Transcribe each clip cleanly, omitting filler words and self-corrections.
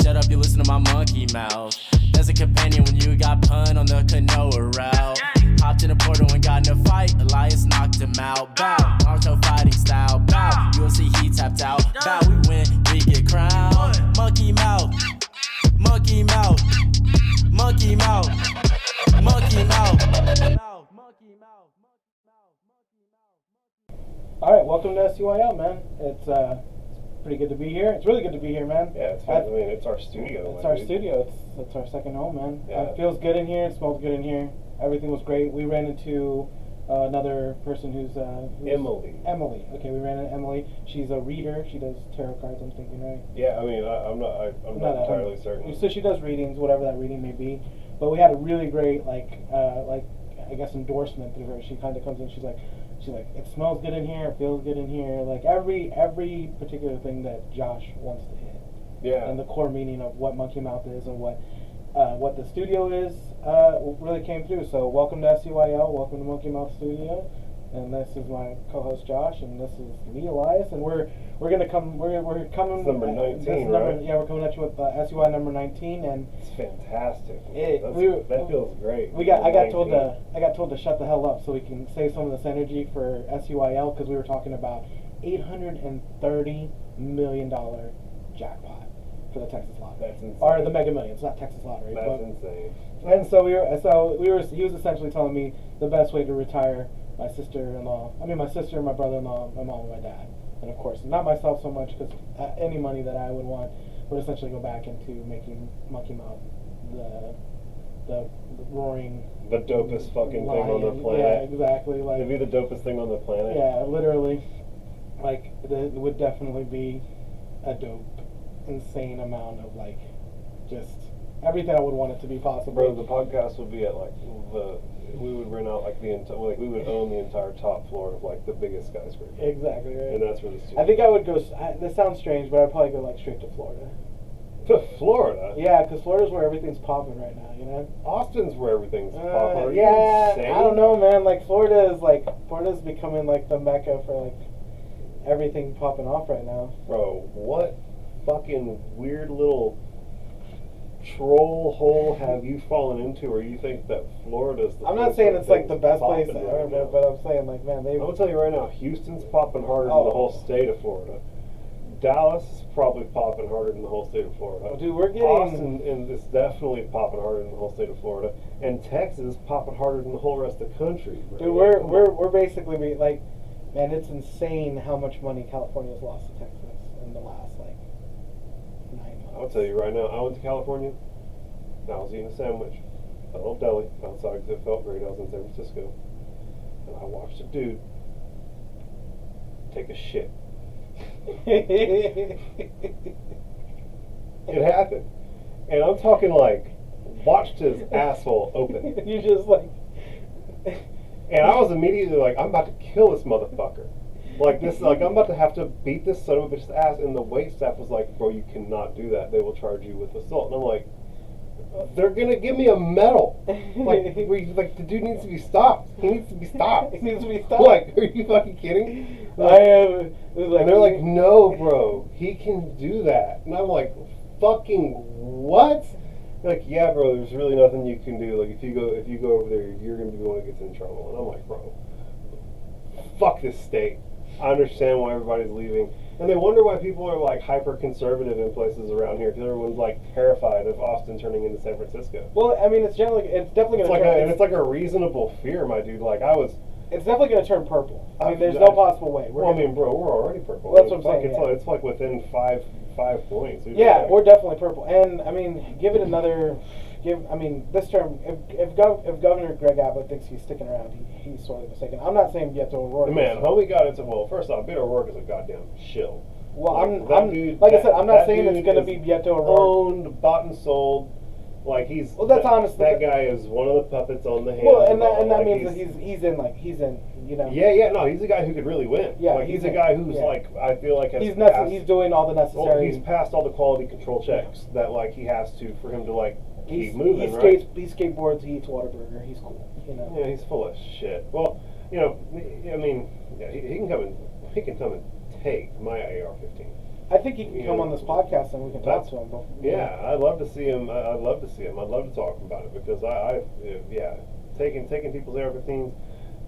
Shut up, you listen to my monkey mouth. There's a companion when you got pun on the canoa route. Hopped in a portal and got in a fight. Elias knocked him out. Bow, Naruto fighting style. Bow, UFC he tapped out. Bow, we win, we get crowned. Monkey mouth, monkey mouth, monkey mouth, monkey mouth. All right, welcome to SUYL, man. It's pretty good to be here. It's really good to be here, man. Yeah, it's our studio. It's our studio. It's our second home, man. Yeah. It feels good in here. It smells good in here. Everything was great. We ran into another person who's Emily. Emily. Okay, we ran into Emily. She's a reader. She does tarot cards. I'm thinking, right? Yeah, I mean, I'm not entirely certain. So she does readings, whatever that reading may be. But we had a really great I guess endorsement through her. She kind of comes in. She's like, it smells good in here. It feels good in here. Like every particular thing that Josh wants to hit. Yeah. And the core meaning of what Monkey Mouth is and what the studio is really came through. So welcome to SUYL. Welcome to Monkey Mouth Studio. And this is my co-host Josh, and this is me, Elias, and we're coming. It's number 19, right? Yeah, we're coming at you with SUY number 19, and it's fantastic. That feels great. I got told to shut the hell up so we can save some of this energy for SUYL because we were talking about $830 million jackpot for the Texas Lottery. That's insane. Or the Mega Millions, not Texas Lottery. That's insane. And so he was essentially telling me the best way to retire my sister, my brother-in-law, my mom, and my dad. And of course, not myself so much, because any money that I would want would essentially go back into making Monkey Mouth the roaring... The dopest fucking lion. thing on the planet. Yeah, exactly. Like, it'd be the dopest thing on the planet. Yeah, literally. Like, it would definitely be a dope, insane amount of, like, just everything I would want it to be possible. Bro, the podcast would be at, like, we would rent out, like, we would own the entire top floor of, like, the biggest skyscraper. Exactly, right. And that's where the studio. I think I would go, this sounds strange, but I'd probably go, like, straight to Florida. To Florida? Yeah, because Florida's where everything's popping right now, you know? Austin's where everything's popping. Are you yeah, insane? I don't know, man. Like, Florida's becoming, like, the mecca for, like, everything popping off right now. Bro, what fucking weird little troll hole have you fallen into where you think that Florida's the I'm not saying it's, like, the best place right ever, now? but I'm saying, like, man, I'm going to tell you right now, Houston's popping harder than the whole state of Florida. Dallas is probably popping harder than the whole state of Florida. Dude, we're getting... Austin is definitely popping harder than the whole state of Florida. And Texas is popping harder than the whole rest of the country. Bro. Dude, we're basically, like, man, it's insane how much money California's lost to Texas in the last, like, 9 months. I'll tell you right now, I went to California, and I was eating a sandwich at a little deli outside because it felt great. I was in San Francisco, and I watched a dude take a shit. It happened. And I'm talking like, watched his asshole open. You just like... And I was immediately like, I'm about to kill this motherfucker. Like this, like I'm about to have to beat this son of a bitch's ass. And the wait staff was like, bro, you cannot do that. They will charge you with assault. And I'm like, they're gonna give me a medal. Like the dude needs to be stopped. He needs to be stopped. He needs to be stopped. Like, are you fucking kidding? Like, I am. And they're like, no, bro, he can do that. And I'm like, fucking what? They're like, yeah, bro, there's really nothing you can do. Like, if you go over there, you're gonna be the one that gets in trouble. And I'm like, bro, fuck this state. I understand why everybody's leaving. And they wonder why people are like hyper conservative in places around here because everyone's like terrified of Austin turning into San Francisco. Well, I mean, it's definitely going to turn. It's like a reasonable fear, my dude. Like it's definitely going to turn purple. I mean, there's no possible way. Bro, we're already purple. Well, that's what I'm saying. It's like within five points. Yeah, we're definitely purple. And I mean, this term, if Governor Greg Abbott thinks he's sticking around, he's sorely mistaken. I'm not saying Beto O'Rourke. Man, homie got into first off, Beto O'Rourke is a goddamn shill. Well, I'm not saying it's going to be Beto O'Rourke. Owned, bought and sold. Like he's that's honest. That guy is one of the puppets on the hand. Well, and that means that he's in. Yeah, no, he's a guy who could really win. Yeah, like he's a guy who's like I feel like he's doing all the necessary. Well, he's passed all the quality control checks that like he has to for him to like keep moving. He skateboards. He eats Whataburger. He's cool. Yeah, he's full of shit. Well, I mean, yeah, he can come and take my AR-15. I think he can come on this podcast and we can talk to him. Yeah, I'd love to see him. I'd love to see him. I'd love to talk about it because taking people's AR-15s.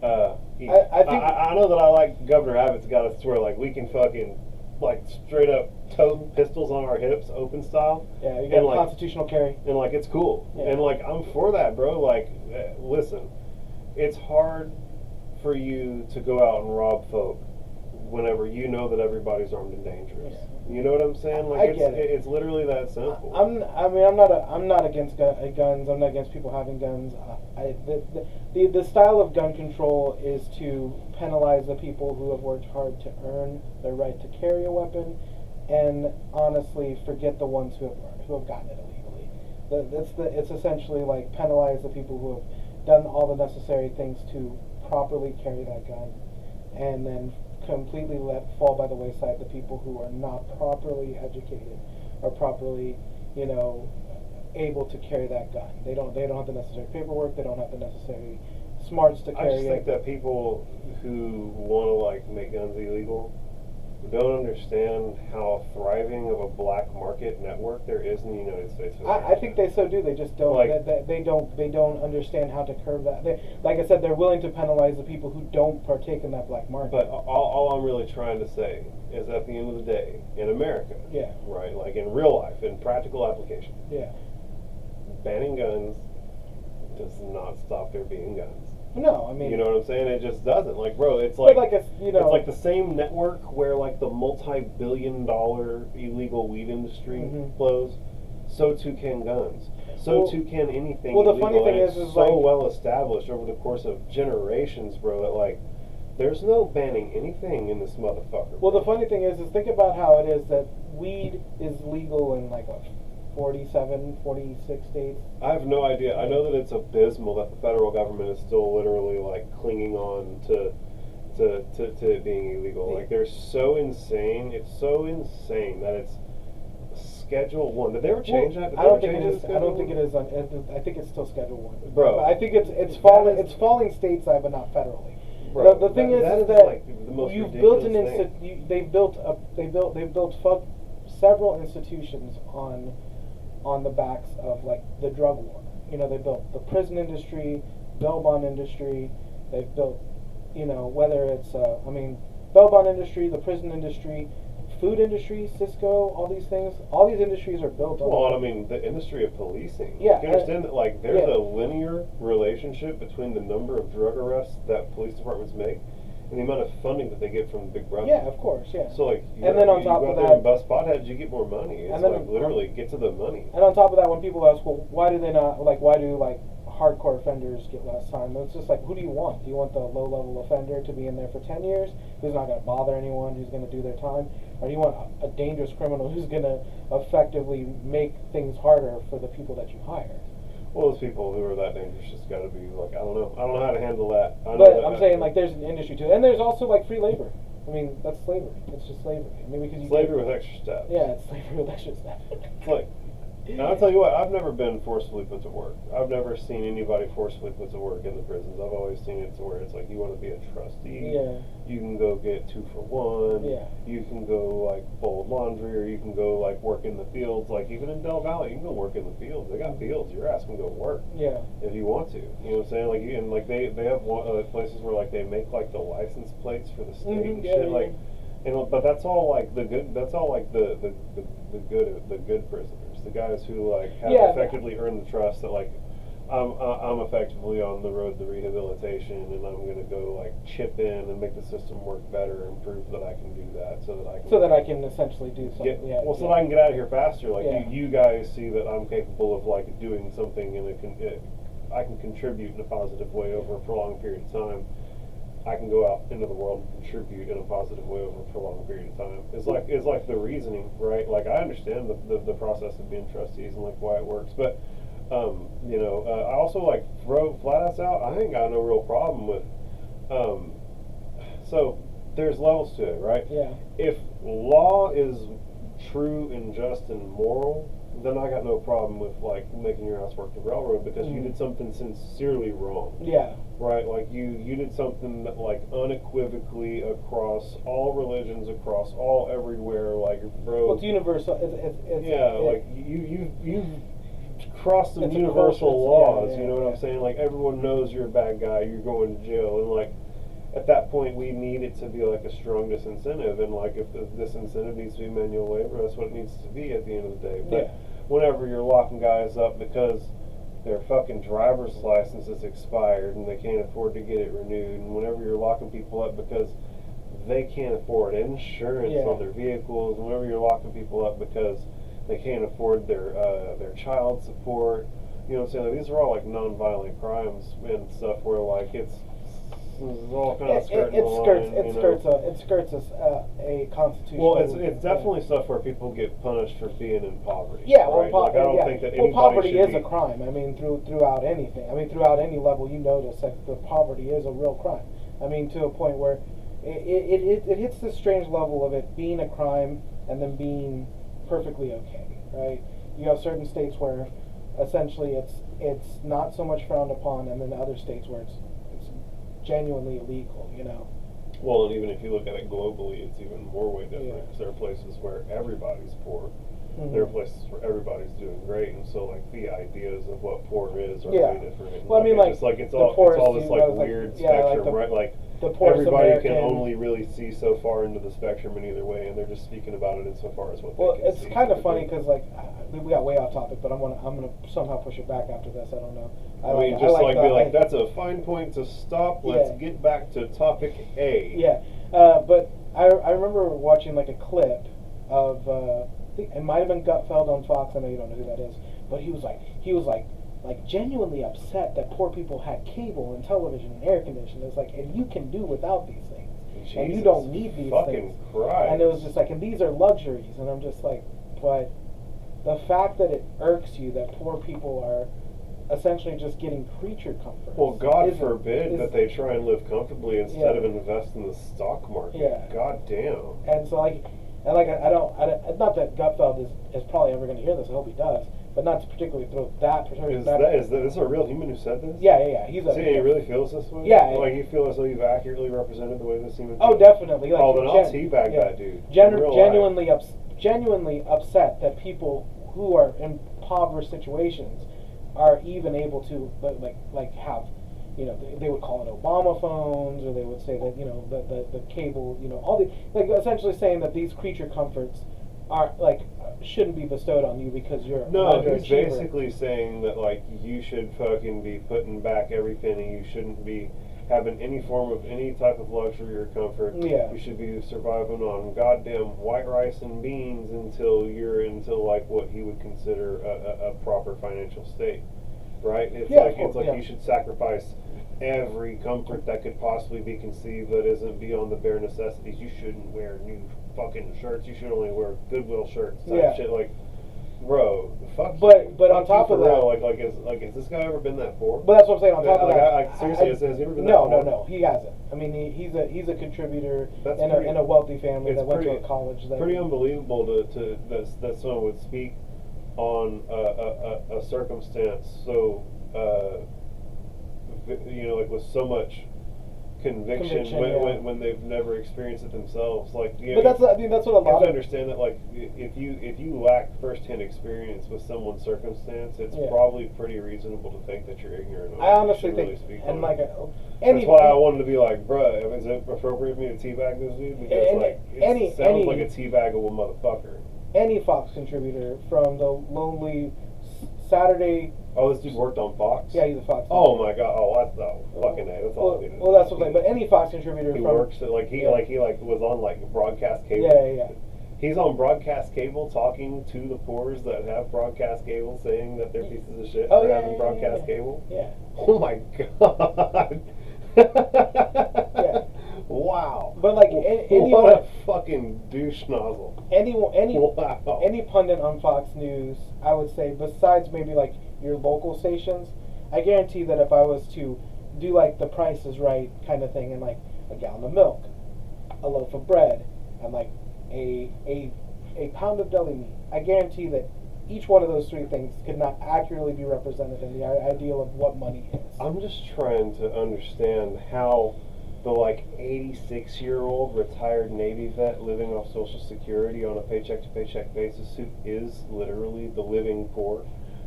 I know that I like Governor Abbott's got us to where like we can fucking like straight up tote pistols on our hips, open style. Yeah, you got and, like, constitutional carry. And like it's cool. Yeah. And like I'm for that, bro. Like, listen, it's hard for you to go out and rob folk whenever you know that everybody's armed and dangerous. Yeah. You know what I'm saying? Like I get it. It's literally that simple. I'm not against guns. I'm not against people having guns. The style of gun control is to penalize the people who have worked hard to earn their right to carry a weapon, and honestly forget the ones who have gotten it illegally. It's essentially like penalize the people who have done all the necessary things to properly carry that gun, and then completely let fall by the wayside the people who are not properly educated or properly, able to carry that gun. They don't have the necessary paperwork. They don't have the necessary smarts to carry it. I just think that people who want to like make guns illegal don't understand how thriving of a black market network there is in the United States. I think they so do. They just don't. They don't understand how to curb that. Like I said, they're willing to penalize the people who don't partake in that black market. But all I'm really trying to say is, at the end of the day, in America, right, like in real life, in practical application, banning guns does not stop there being guns. No, I mean, you know what I'm saying? It just doesn't. Like, bro, it's like it's like the same network where like the multi-billion-dollar illegal weed industry flows. So too can guns. So too can anything. Well, the illegal. funny thing is so like, well established over the course of generations, bro. That like there's no banning anything in this motherfucker. Well, the funny thing is think about how it is that weed is legal in like what, 47, 46 states. I have no idea. I know that it's abysmal that the federal government is still literally like clinging on to it being illegal. Like they're so insane. It's so insane that it's Schedule 1. Did they ever change that? I don't think it is. I don't think it is. I think it's still Schedule 1. Bro, but I think it's falling. It's falling stateside, but not federally. Bro, the thing is that like the most you've built an thing. They've built several institutions on the backs of like the drug war. They built the prison industry, bail bond industry. They've built, whether it's bail bond industry, the prison industry, food industry, Cisco, all these things. All these industries are built on. Well, the industry of policing. Yeah, you understand that like there's a linear relationship between the number of drug arrests that police departments make and the amount of funding that they get from Big Brother. Yeah, of course, yeah. So like, and then on top of that, and bust potheads, you get more money. It's like literally get to the money. And on top of that, when people ask, well, why do hardcore offenders get less time? It's just like, who do you want? Do you want the low-level offender to be in there for 10 years, who's not going to bother anyone, who's going to do their time? Or do you want a dangerous criminal who's going to effectively make things harder for the people that you hire? Well, those people who are that dangerous just got to be like, I don't know how to handle that. I'm saying like there's an industry too, and there's also like free labor. That's slavery. It's just slavery. Because slavery with extra steps. Yeah, it's slavery with extra steps. It's like, and I'll tell you what, I've never been forcefully put to work. I've never seen anybody forcefully put to work in the prisons. I've always seen it to where it's like, you want to be a trustee, you can go get 2 for 1, you can go like fold laundry, or you can go like work in the fields. Like even in Del Valley, you can go work in the fields. They got fields. Your ass can go work. If you want to. You know what I'm saying? Like they have places where like they make like the license plates for the state and shit. Like, but that's all like the good. That's all like the good prisoners. The guys who like have effectively earned the trust that like I'm effectively on the road to rehabilitation, and I'm gonna go like chip in and make the system work better and prove that I can do that, so that I can essentially do something. So that I can get out of here faster. Like you guys see that I'm capable of like doing something, and I can contribute in a positive way over a prolonged period of time. I can go out into the world and contribute in a positive way over a prolonged period of time. It's like the reasoning, right? Like I understand the process of being trustees and like why it works, but I also like throw flat ass out. I ain't got no real problem with. So there's levels to it, right? Yeah. If law is true and just and moral, then I got no problem with like making your ass work the railroad because you did something sincerely wrong. Yeah. right? Like you did something that like unequivocally across all religions, across all everywhere, like bro. Well, it's universal. Like you've crossed some It's universal universal, laws. yeah, You know what I'm saying? Like everyone knows you're a bad guy. You're going to jail, and like at that point we need it to be like a strong disincentive. And like if the disincentive needs to be manual labor, that's what it needs to be at the end of the day. But whenever you're locking guys up because their fucking driver's license is expired and they can't afford to get it renewed, and whenever you're locking people up because they can't afford insurance on their vehicles, and whenever you're locking people up because they can't afford their child support, you know what I'm saying? Like, these are all like non-violent crimes and stuff where like it's all kind of skirting the line. It skirts a constitutional. Well, it's definitely stuff where people get punished for being in poverty. Yeah, right? well, Like, I don't think that anybody poverty should is a crime. I mean, throughout anything. I mean, throughout any level, you notice that the poverty is a real crime. I mean, to a point where it hits this strange level of it being a crime and then being perfectly okay, right? You have certain states where essentially it's not so much frowned upon, and then other states where it's genuinely illegal, you know. Well, and even if you look at it globally, it's even more way different because there are places where everybody's poor. Mm-hmm. There are places where everybody's doing great, and so like the ideas of what poor is are way different. And, well, I mean, like it's all this like weird spectrum, right? Like the poorest everybody American, can only really see so far into the spectrum in either way, and they're just speaking about it insofar as what they can see. It's kind of funny because like we got way off topic, but I'm gonna somehow push it back after this. I don't know. That's a fine point to stop. Let's get back to topic A. Yeah, but I remember watching like a clip of I think it might have been Gutfeld on Fox. I know you don't know who that is, but he was like genuinely upset that poor people had cable and television and air conditioning. It's like, and you can do without these things, and you don't need these things. Christ. And it was just like, and these are luxuries, and I'm just like, but the fact that it irks you that poor people are essentially just getting creature comforts. Well, God forbid that they try and live comfortably instead of invest in the stock market. Yeah. God damn. And so I don't, not that Gutfeld is probably ever going to hear this. I hope he does. But not to particularly throw that. Is this a real human who said this? Yeah. He really feels this way? Yeah. Like you feel as though you've accurately represented the way this human. Oh, definitely. Like, then I'll teabag that dude. Genuinely upset that people who are in impoverished situations are even able to like have, you know, they would call it Obama phones, or they would say that, you know, the cable, you know, all the, like, essentially saying that these creature comforts are like shouldn't be bestowed on you because you're he's basically saying that like you should fucking be putting back every penny. You shouldn't be having any form of any type of luxury or comfort. Yeah. You should be surviving on goddamn white rice and beans until like what he would consider a proper financial state, right? It's like you should sacrifice every comfort that could possibly be conceived that isn't beyond the bare necessities. You shouldn't wear new fucking shirts. You should only wear Goodwill shirts. Shit, like, bro, fuck. But on top of that, has this guy ever been that poor? But that's what I'm saying. On top of that, seriously, has he ever been that poor? No, he hasn't. I mean, he's a contributor in a wealthy family that went to a college. Pretty unbelievable to that someone would speak on a circumstance so you know, like with so much conviction when they've never experienced it themselves. Like, you know, but that's what a lot you have to of understand that, like, if you lack firsthand experience with someone's circumstance, it's probably pretty reasonable to think that you're ignorant. I honestly think, and like, that's why I wanted to be like, bruh, is it appropriate for me to teabag this dude? Because it sounds like a teabagable motherfucker. Any Fox contributor from the lonely Saturday. Oh, this dude worked on Fox? Yeah, he's a Fox. Oh my god! Oh, that's fucking A. That's all I needed. Well, that's what I'm saying. But any Fox contributor he works at, he was on like broadcast cable. Yeah. He's on broadcast cable talking to the poors that have broadcast cable, saying that they're pieces of shit for having broadcast cable. Yeah. Oh my god. Yeah. Wow. But like what a fucking douche nozzle. Any pundit on Fox News, I would say, besides maybe like your local stations, I guarantee that if I was to do like the Price is Right kind of thing, and like a gallon of milk, a loaf of bread, and like a pound of deli meat, I guarantee that each one of those three things could not accurately be represented in the ideal of what money is. I'm just trying to understand how the 86-year-old retired Navy vet living off Social Security on a paycheck to paycheck basis, who is literally the living poor,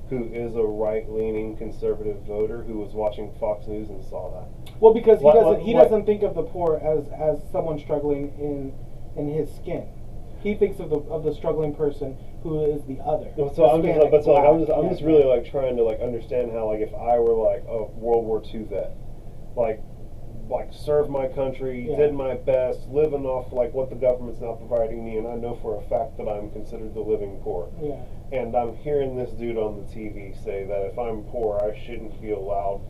who is a right-leaning conservative voter who was watching Fox News and saw that. Well, because he doesn't think of the poor as someone struggling in his skin. He thinks of the struggling person who is the other. So I'm just really trying to understand how if I were a World War II vet, served my country, did my best, living off what the government's not providing me, and I know for a fact that I'm considered the living poor. Yeah. And I'm hearing this dude on the TV say that if I'm poor, I shouldn't be allowed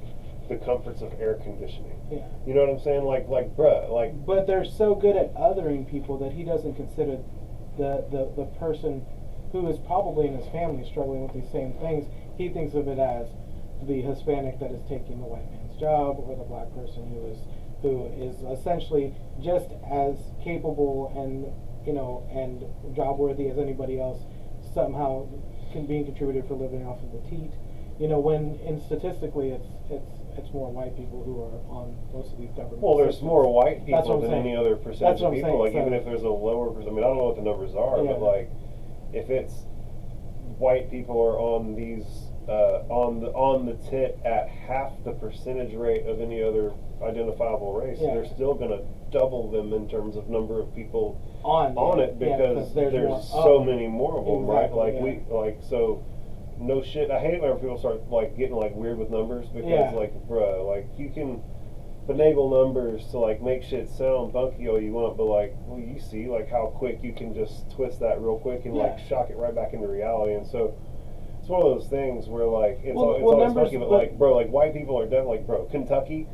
the comforts of air conditioning. Yeah. You know what I'm saying? Bruh, But they're so good at othering people that he doesn't consider the person who is probably in his family struggling with these same things. He thinks of it as the Hispanic that is taking the white man's job, or the black person who is essentially just as capable and job worthy as anybody else, somehow being contributed for living off of the teat. When statistically it's more white people who are on most of these government. Well, there's systems. more white That's people what I'm than saying. any other percentage of people. saying. Even if there's a lower percentage, I don't know what the numbers are, but if it's white people are on these on the tit at half the percentage rate of any other identifiable race, they're still going to double them in terms of number of people on it because there's so many more of them, exactly, right? So. No shit. I hate it whenever people start getting weird with numbers because bruh, you can finagle numbers to make shit sound funky all you want, but well, you see how quick you can just twist that real quick and shock it right back into reality. And so it's one of those things where it's always funky, but bro, white people are definitely bro, Kentucky,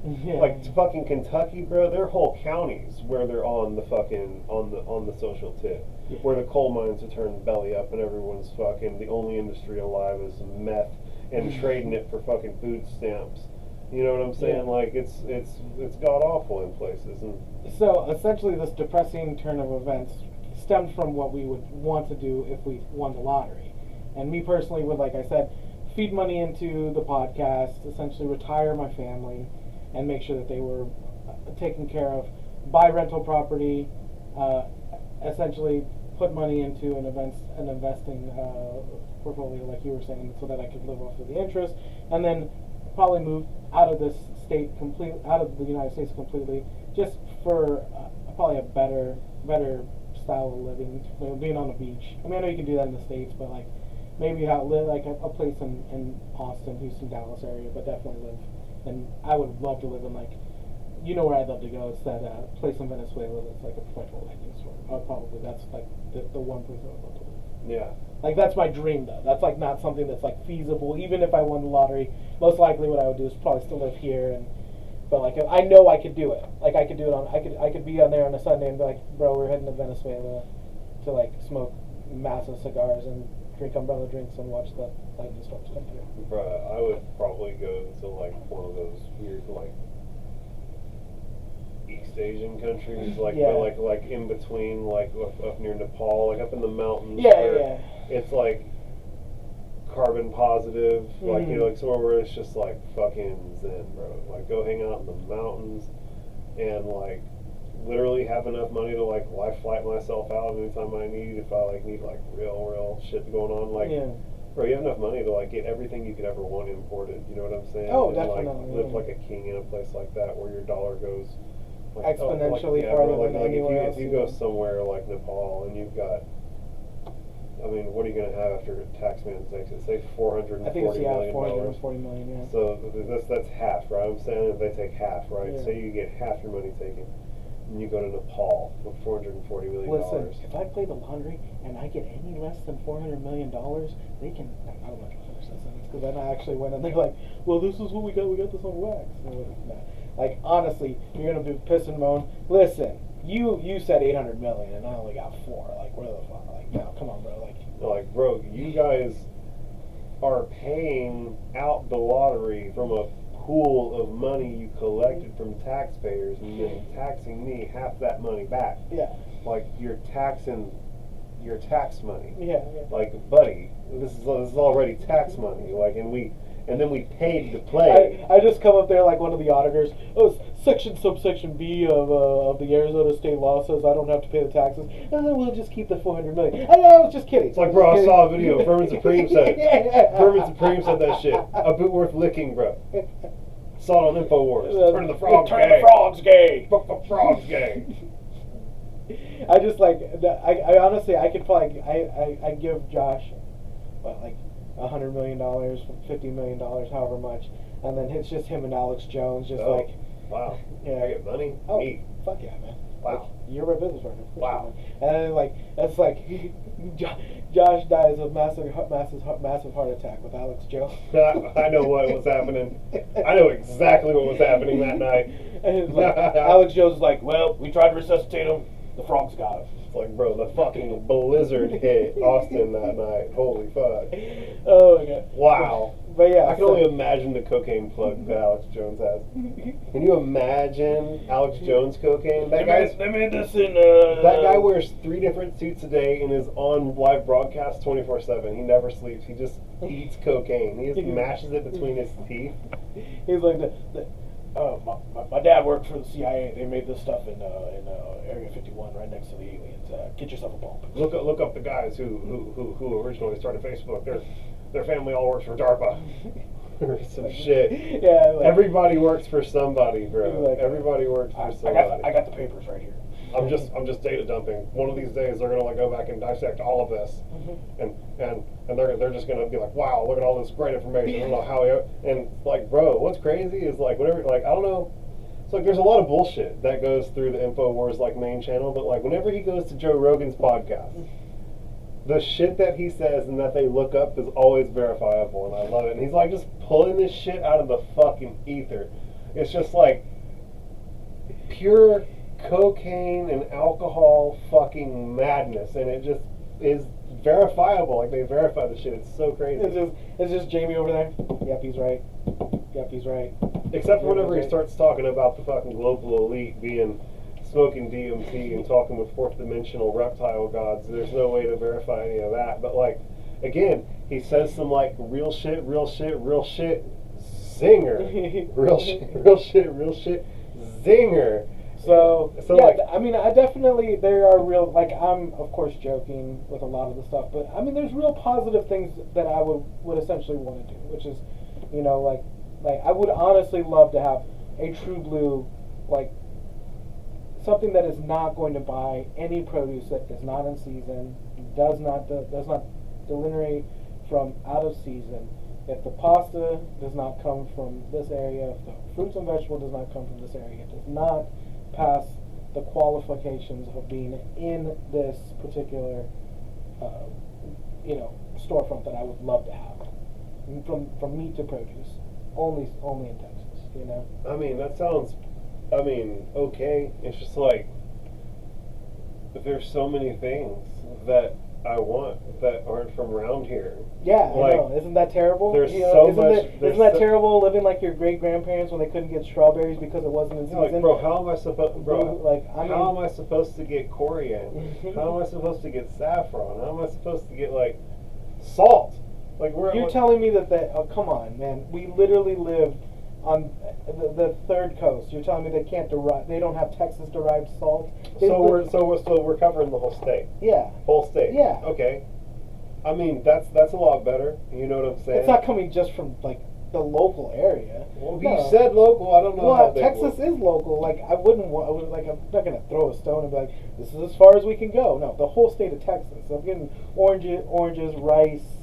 fucking Kentucky, bro, their whole counties where they're on the fucking on the social tip. Where the coal mines are turned belly up and everyone's fucking, the only industry alive is meth and trading it for fucking food stamps. You know what I'm saying? It's god awful in places. And so essentially this depressing turn of events stemmed from what we would want to do if we won the lottery. And me personally would, like I said, feed money into the podcast, essentially retire my family and make sure that they were taken care of, buy rental property, essentially put money into an investing portfolio, like you were saying, so that I could live off of the interest, and then probably move out of this state out of the United States completely, just for probably a better style of living, being on the beach. I mean, I know you can do that in the States, but maybe live a place in Austin, Houston, Dallas area, but definitely live. And I would love to live in where I'd love to go. It's that place in Venezuela that's a perpetual lightning storm. Probably that's the one place I would love to live. Yeah. That's my dream though. That's not something that's feasible. Even if I won the lottery, most likely what I would do is probably still live here. But I know I could do it. I could do it I could be on there on a Sunday and be like, bro, we're heading to Venezuela to smoke massive cigars and drink umbrella drinks and watch the lightning storms come through. Bruh, I would probably go to one of those weird East Asian countries, but in between, up near Nepal, up in the mountains. It's carbon positive, somewhere where it's just fucking zen, bro. Go hang out in the mountains and literally have enough money to life flight myself out anytime I need, if I need real shit going on. Bro, you have enough money to get everything you could ever want imported. You know what I'm saying? Oh, and, definitely. Live like a king in a place like that where your dollar goes exponentially farther than anywhere else. If you go somewhere like Nepal and you've got, what are you going to have after Taxman takes it? Say $440 I think it's million. $440 million. Yeah. So that's half, right? I'm saying if they take half, right? Yeah. So you get half your money taken, and you go to Nepal with $440 million. Listen, if I play the lottery and I get any less than $400 million, they can. I don't know if I finish that sentence because then I actually went and they're like, "Well, this is what we got. We got this on wax." Honestly, you're gonna be piss and moan. Listen, you said 800 million and I only got 4. Where the fuck? No, come on, bro. Bro, you guys are paying out the lottery from a pool of money you collected from taxpayers and then taxing me half that money back. Yeah. You're taxing your tax money. Yeah. Like, buddy, this is already tax money. Like, and then we paid to play. I just come up there like one of the auditors. Oh, section subsection B of the Arizona state law says I don't have to pay the taxes. We'll just keep the $400 million. I was just kidding. It's like, bro, I saw a video. Vermin Supreme said it. Vermin Supreme said that shit. A boot worth licking, bro. Saw it on InfoWars. Turn the frogs gay. Turn the frogs gay. Frogs gay. I just like I honestly I could probably I give Josh like $100 million, $50 million, however much, and then it's just him and Alex Jones, just like wow, yeah, I get money. Oh, me. Fuck yeah, man. Wow. Like, you're my business partner. Wow. And then, like that's like Josh dies of massive heart attack with Alex Jones. I know what was happening. I know exactly what was happening that night. And it's like, Alex Jones is like, well, we tried to resuscitate him. The frogs got him. It's like, bro, the fucking blizzard hit Austin that night. Holy fuck. Oh my god. Wow. But yeah, I can only imagine the cocaine plug that Alex Jones has. Can you imagine Alex Jones cocaine? That they made this in. That guy wears 3 different suits a day and is on live broadcast 24/7. He never sleeps. He just eats cocaine. He just mashes it between his teeth. He's like my dad worked for the CIA. They made this stuff in Area 51, right next to the aliens. Get yourself a pump. Look up the guys who originally started Facebook. Their family all works for DARPA. Or some shit. Yeah. Like, everybody works for somebody, bro. Like, everybody works for somebody. I got the papers right here. I'm just data dumping. One of these days they're gonna go back and dissect all of this, and they're just gonna be like, wow, look at all this great information. I don't know how. And like, bro, what's crazy is like whenever I don't know. It's like there's a lot of bullshit that goes through the InfoWars like main channel, but like whenever he goes to Joe Rogan's podcast, the shit that he says and that they look up is always verifiable, and I love it. And he's like just pulling this shit out of the fucking ether. It's just like pure cocaine and alcohol fucking madness, and it just is verifiable. Like they verify the shit. It's so crazy. It's just Jamie over there. Yep, he's right. Yep, he's right. Except for whenever he starts talking about the fucking global elite being smoking DMT and talking with fourth dimensional reptile gods. There's no way to verify any of that. But like, again, he says some like real shit, zinger. real shit, zinger. So yeah, like, I mean, I definitely, there are real, like, I'm of course joking with a lot of the stuff, but I mean, there's real positive things that I would essentially want to do, which is, you know, like I would honestly love to have a true blue, like, something that is not going to buy any produce that is not in season, does not delineate from out of season. If the pasta does not come from this area, if the fruits and vegetables does not come from this area, it does not pass the qualifications of being in this particular, storefront that I would love to have, from meat to produce, only in Texas, you know. I mean, that sounds, okay. It's just like there's so many things that I want that aren't from around here. Yeah, like, I know. Isn't that terrible? There's so much. Isn't that terrible living like your great grandparents when they couldn't get strawberries because it wasn't in season? Like, bro, how am I supposed? Bro, like, how am I supposed to get coriander? How am I supposed to get saffron? How am I supposed to get like salt? Like, you're telling me that oh, come on, man. We literally live on the third coast. You're telling me they can't derive? They don't have Texas-derived salt? So we're covering the whole state. Yeah. Whole state. Yeah. Okay. I mean, that's a lot better. You know what I'm saying? It's not coming just from like the local area. Well, you said local. I don't know. Well, Texas is local. Like I'm not gonna throw a stone and be like, this is as far as we can go. No, the whole state of Texas. I'm getting oranges, rice.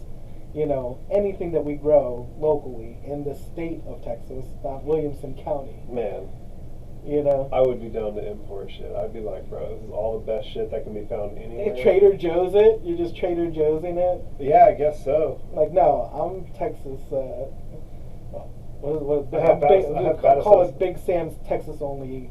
You know, anything that we grow locally in the state of Texas, not Williamson County. Man. You know? I would be down to import shit. I'd be like, bro, this is all the best shit that can be found anywhere. Hey, Trader Joe's it? You're just Trader Joe's-ing it? Yeah, I guess so. Like, no, I'm Texas, call it Big Sam's Texas-only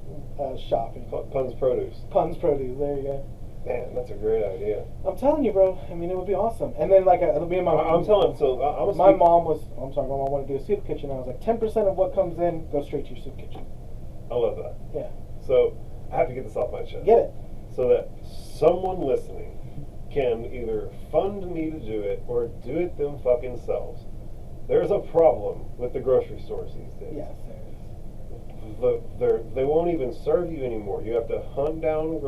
shopping. Pun's Produce. Pun's Produce, there you go. Man, that's a great idea. I'm telling you, bro. I mean, it would be awesome. And then, like, me and my mom. I'm telling. So my mom wanted to do a soup kitchen. And I was like, 10% of what comes in goes straight to your soup kitchen. I love that. Yeah. So I have to get this off my chest. Get it. So that someone listening can either fund me to do it or do it them fucking selves. There's a problem with the grocery stores these days. Yes, They won't even serve you anymore. You have to hunt down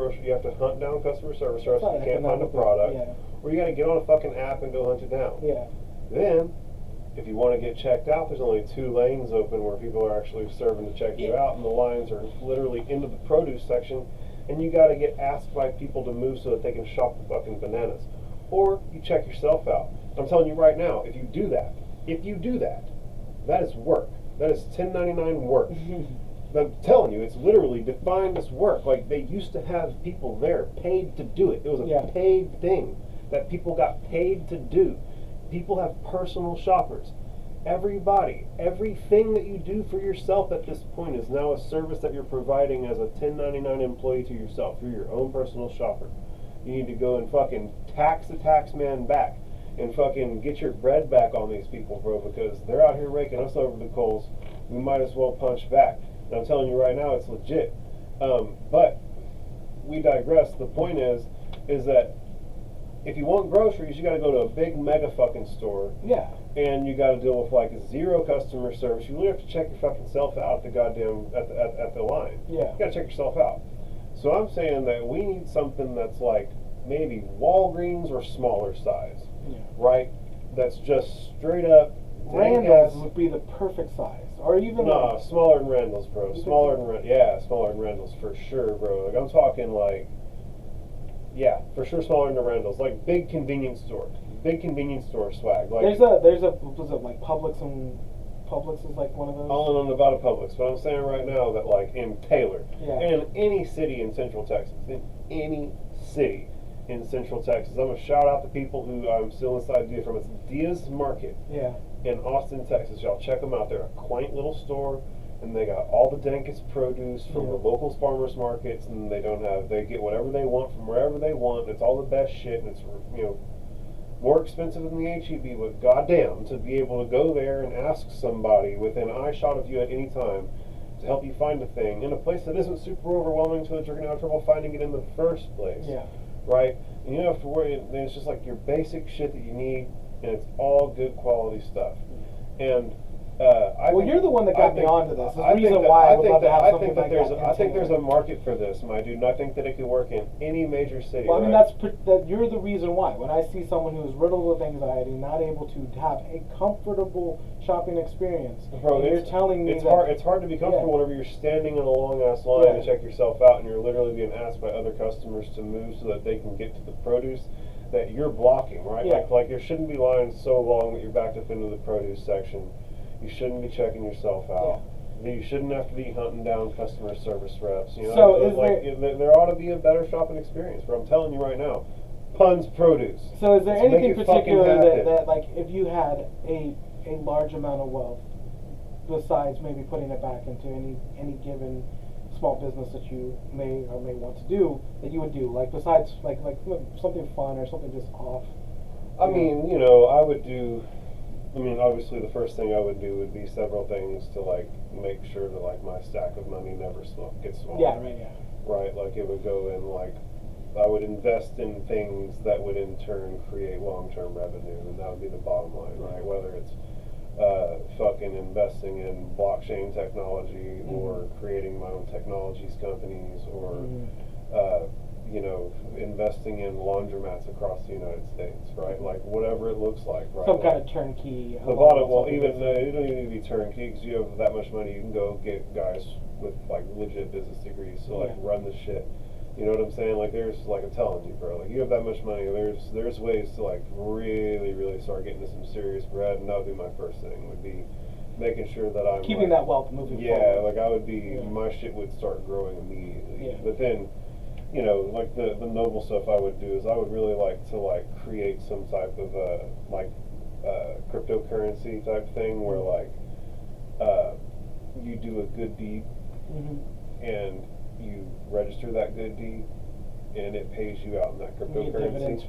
customer service reps if you can't find a product, or you got to get on a fucking app and go hunt it down. Yeah. Then, if you want to get checked out, there's only 2 lanes open where people are actually serving to check you out, and the lines are literally into the produce section, and you got to get asked by people to move so that they can shop the fucking bananas. Or you check yourself out. I'm telling you right now, if you do that, that is work. That is 1099 work. I'm telling you, it's literally defined as work. Like, they used to have people there paid to do it. It was a paid thing that people got paid to do. People have personal shoppers. Everything that you do for yourself at this point is now a service that you're providing as a 1099 employee to yourself. You're your own personal shopper. You need to go and fucking tax the tax man back and fucking get your bread back on these people, bro, because they're out here raking us over the coals. We might as well punch back. And I'm telling you right now, it's legit. But we digress. The point is that if you want groceries, you got to go to a big mega fucking store. Yeah. And you got to deal with like 0 customer service. You really have to check your fucking self out at the goddamn at the line. Yeah. You got to check yourself out. So I'm saying that we need something that's like maybe Walgreens or smaller size. Yeah. Right? That's just straight up. Randall's would be the perfect size, or even smaller than Randall's, bro. Smaller than Randall's for sure, bro. Like I'm talking like, yeah, for sure smaller than Randall's. Like big convenience store swag. Like there's a was it like Publix is like one of those. All in on about a Publix, but I'm saying right now that like in Taylor, in any city in Central Texas, I'm gonna shout out the people who I'm still inside Dia from. It's Dia's Market. Yeah. In Austin, Texas. Y'all check them out. They're a quaint little store, and they got all the dankest produce from the local farmers markets, and they get whatever they want from wherever they want. It's all the best shit, and it's more expensive than the HEB, but goddamn, to be able to go there and ask somebody within eyeshot of you at any time to help you find a thing in a place that isn't super overwhelming so that you're going to have trouble finding it in the first place. Yeah. Right? And you don't have to worry, and it's just like your basic shit that you need, and it's all good quality stuff. And you're the one that got me onto this. There's a reason why I would love to have something like that. I think there's a market for this, my dude, and I think that it could work in any major city. Well, I mean, you're the reason why. When I see someone who's riddled with anxiety, not able to have a comfortable shopping experience, bro, you're telling me it's hard to be comfortable whenever you're standing in a long ass line to check yourself out, and you're literally being asked by other customers to move so that they can get to the produce that you're blocking, right? Yeah. Like there shouldn't be lines so long that you're backed up into the produce section. You shouldn't be checking yourself out. Yeah. You shouldn't have to be hunting down customer service reps. There ought to be a better shopping experience. But I'm telling you right now, Pun's Produce. So is there anything particular that like if you had a large amount of wealth, besides maybe putting it back into any given small business that you may or may want to do, that you would do, like besides like something fun or something just off? Obviously the first thing I would do would be several things to like make sure that like my stack of money never gets smaller. Yeah, right, yeah. Right, like it would go in like, I would invest in things that would in turn create long-term revenue, and that would be the bottom line, right? Whether it's fucking investing in blockchain technology or creating my own technologies companies or investing in laundromats across the United States, right? Like whatever it looks like, right? Some kind of turnkey. The bottom, you don't even need to be turnkey because you have that much money. You can go get guys with like legit business degrees to like run the shit. You know what I'm saying? Like there's like I'm telling you, bro. Like you have that much money. There's ways to like really really start getting to some serious bread, and that would be my first thing. Would be making sure that I'm keeping that wealth moving forward. Yeah, like I would be. My shit would start growing immediately. Yeah. But then, like the noble stuff I would do is I would really like to like create some type of cryptocurrency type thing where like you do a good deed and you register that good deed and it pays you out in that cryptocurrency.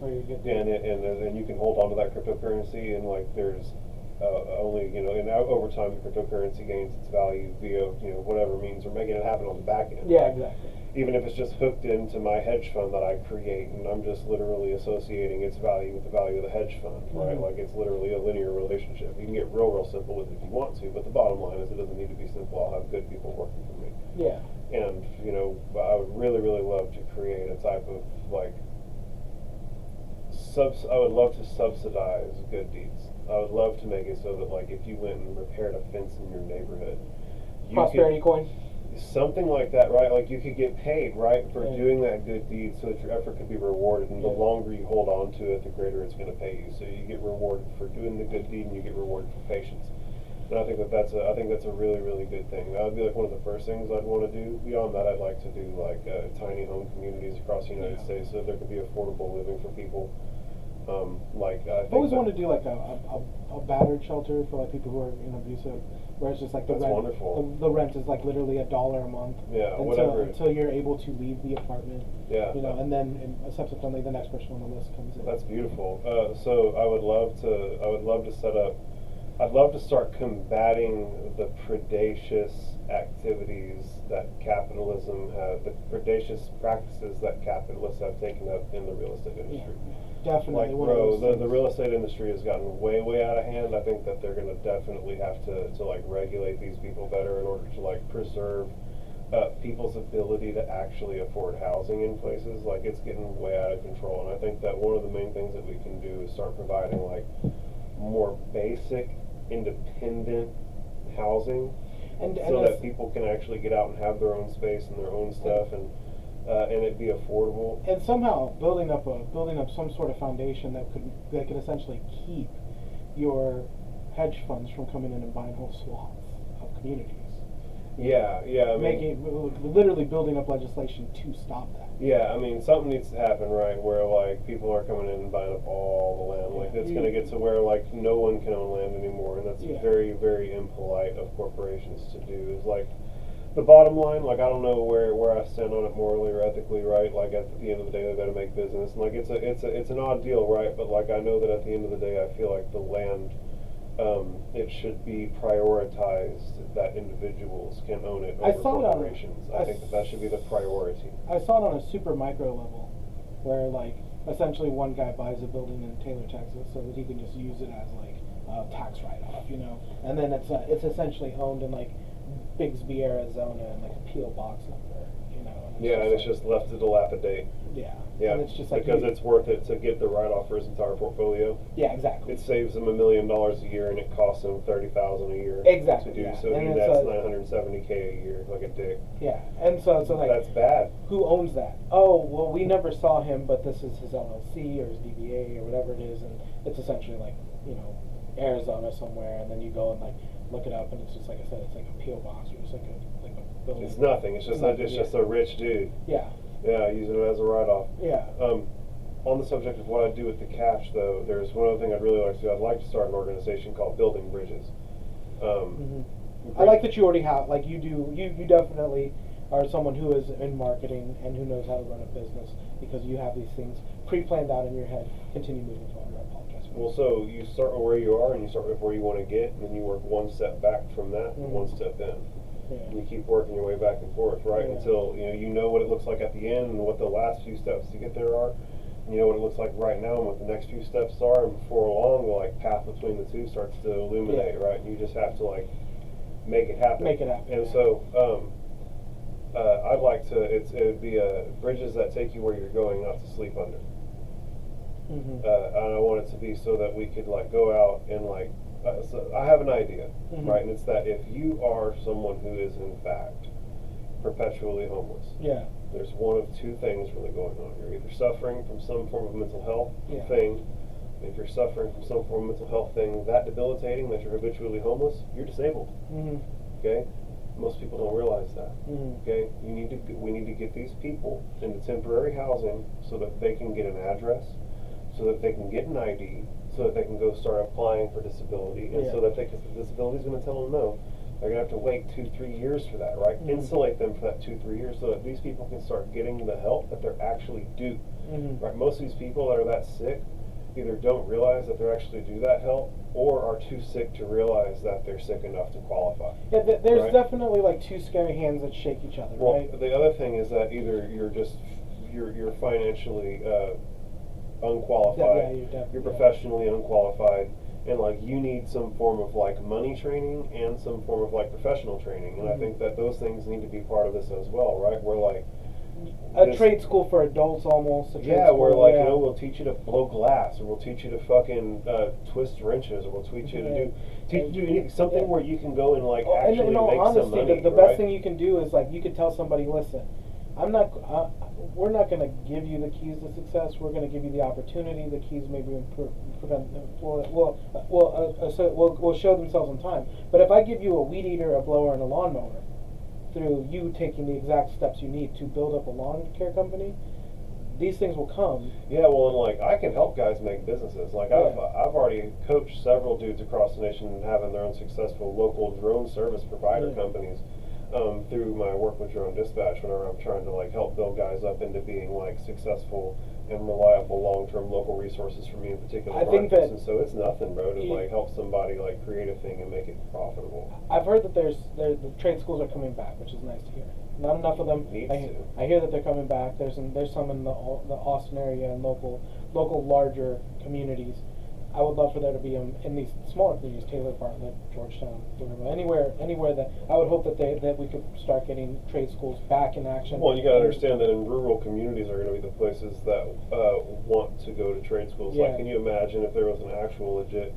And you can hold on to that cryptocurrency, and like there's only and over time the cryptocurrency gains its value via whatever means or making it happen on the back end. Yeah, exactly. even if it's just hooked into my hedge fund that I create, and I'm just literally associating its value with the value of the hedge fund, right? Mhm. Like it's literally a linear relationship. You can get real simple with it if you want to, but the bottom line is it doesn't need to be simple. I'll have good people working for me. Yeah. And, you know, I would really love to create a type of, like, I would love to subsidize good deeds. I would love to make it so that, like, if you went and repaired a fence in your neighborhood, you Prosperity coin. something like that, right? Like you could get paid, right, for Yeah. doing that good deed, so that your effort could be rewarded. And the Yeah. longer you hold on to it, the greater it's going to pay you. So you get rewarded for doing the good deed, and you get rewarded for patience. And I think that's a really good thing. That would be like one of the first things I'd want to do. Beyond that, I'd like to do like tiny home communities across the United Yeah. States, so that there could be affordable living for people. I've always wanted to do like a battered shelter for like people who are in abusive, where it's just like the That's rent. wonderful. The rent is like literally $1 a month. Yeah, until, whatever. Until you're able to leave the apartment. Yeah. You know, and then subsequently the next person on the list comes in. That's beautiful. So I would love to set up. I'd love to start combating the predacious activities that capitalism has, the predacious practices that capitalists have taken up in the real estate industry. Yeah, definitely. Like, one of bro, those the real estate industry has gotten way out of hand. I think that they're going to definitely have to like regulate these people better in order to like preserve people's ability to actually afford housing in places. Like, it's getting way out of control, and I think that one of the main things that we can do is start providing like more basic, independent housing, and so that people can actually get out and have their own space and their own stuff, and it be affordable. and somehow building up some sort of foundation that could essentially keep your hedge funds from coming in and buying whole swaths of communities. Yeah. I mean, Literally building up legislation to stop that. yeah, I mean, something needs to happen, right, where, like, people are coming in and buying up all the land. Like, it's going to get to where, like, no one can own land anymore, and that's Yeah. very impolite of corporations to do. Is, like, the bottom line, like, I don't know where I stand on it morally or ethically, right? Like, at the end of the day, they got to make business. And, like, it's an odd deal, right? But, like, I know that at the end of the day, I feel like the land, it should be prioritized that individuals can own it over corporations. I think that should be the priority. I saw it on a super micro level, where like essentially one guy buys a building in Taylor, Texas, so that he can just use it as like a tax write-off, you know, and then it's essentially owned in like Bixby, Arizona, and like a P.O. box number, you know. And it's just left to dilapidate. Yeah. Yeah, And it's just like because it's worth it to get the write-off for his entire portfolio. Yeah, exactly. It saves him $1 million a year, and it costs him $30,000 a year. Exactly, To do yeah. so, And he it's nets $970K a year, like a dick. Yeah, and so like That's bad. who owns that? Oh, well, we never saw him, but this is his LLC or his DBA or whatever it is, and it's essentially like, you know, Arizona somewhere, and then you go and like look it up, and it's just like I said, it's like a PO box or just like a building. It's nothing. It's just Nothing, it's yeah. just a rich dude. Yeah. Yeah, using it as a write-off. Yeah. On the subject of what I do with the cash, though, there's one other thing I'd really like to do. I'd like to start an organization called Building Bridges. I like that you already have, like you do, you definitely are someone who is in marketing and who knows how to run a business, because you have these things pre-planned out in your head. Continue moving forward. I apologize for Well, so you start with where you are, and you start with where you want to get, and then you work one step back from that, and one step in. Yeah. And you keep working your way back and forth, right? Yeah. Until you know what it looks like at the end, and what the last few steps to get there are. And you know what it looks like right now, and what the next few steps are. And before long, the like path between the two starts to illuminate, right? And you just have to like make it happen. Make it happen. And yeah. so, I'd like to. It'd be bridges that take you where you're going, not to sleep under. Mm-hmm. And I want it to be so that we could like go out and like. So I have an idea, right? And it's that if you are someone who is in fact perpetually homeless, Yeah. there's one of two things really going on. You're either suffering from some form of mental health Yeah. thing. If you're suffering from some form of mental health thing that debilitating that you're habitually homeless, you're disabled. Mm-hmm. Okay? Most people don't realize that. Mm-hmm. Okay? We need to get these people into temporary housing so that they can get an address, so that they can get an ID, so that they can go start applying for disability, and so that because the disability is going to tell them no. They're going to have to wait 2-3 years for that, right? Insulate them for that 2-3 years so that these people can start getting the help that they're actually due. Right? Most of these people that are that sick, either don't realize that they actually do that help, or are too sick to realize that they're sick enough to qualify. Yeah, there's right? definitely like two scary hands that shake each other, Well, right? the other thing is that either you're financially unqualified, Yeah, you're definitely- you're professionally unqualified, and like you need some form of like money training and some form of like professional training, and I think that those things need to be part of this as well, right? Where like A trade school for adults, almost. A trade yeah, school, where like yeah. we'll teach you to blow glass, or we'll teach you to fucking twist wrenches, or we'll teach you to do anything, something where you can go and like Well, actually in all make honesty, some money. the right? best thing you can do is like you could tell somebody, listen, we're not going to give you the keys to success. We're going to give you the opportunity. The keys maybe will show themselves in time. But if I give you a weed eater, a blower, and a lawnmower, through you taking the exact steps you need to build up a lawn care company, these things will come. Yeah, well, and like I can help guys make businesses. Like I've already coached several dudes across the nation in having their own successful local drone service provider companies. Through my work with drone dispatch, whenever I'm trying to like help build guys up into being like successful and reliable long-term local resources for me in particular I think markets. that And so it's nothing, bro, to like help somebody like create a thing and make it profitable. I've heard that the trade schools are coming back, which is nice to hear. Not enough of them. I hear that they're coming back. There's some in the Austin area and local larger communities. I would love for there to be in these smaller communities, Taylor, Bartlett, Georgetown, Louisville, anywhere that I would hope that we could start getting trade schools back in action. Well, you got to understand that in rural communities are going to be the places that want to go to trade schools. Yeah. Like, can you imagine if there was an actual legit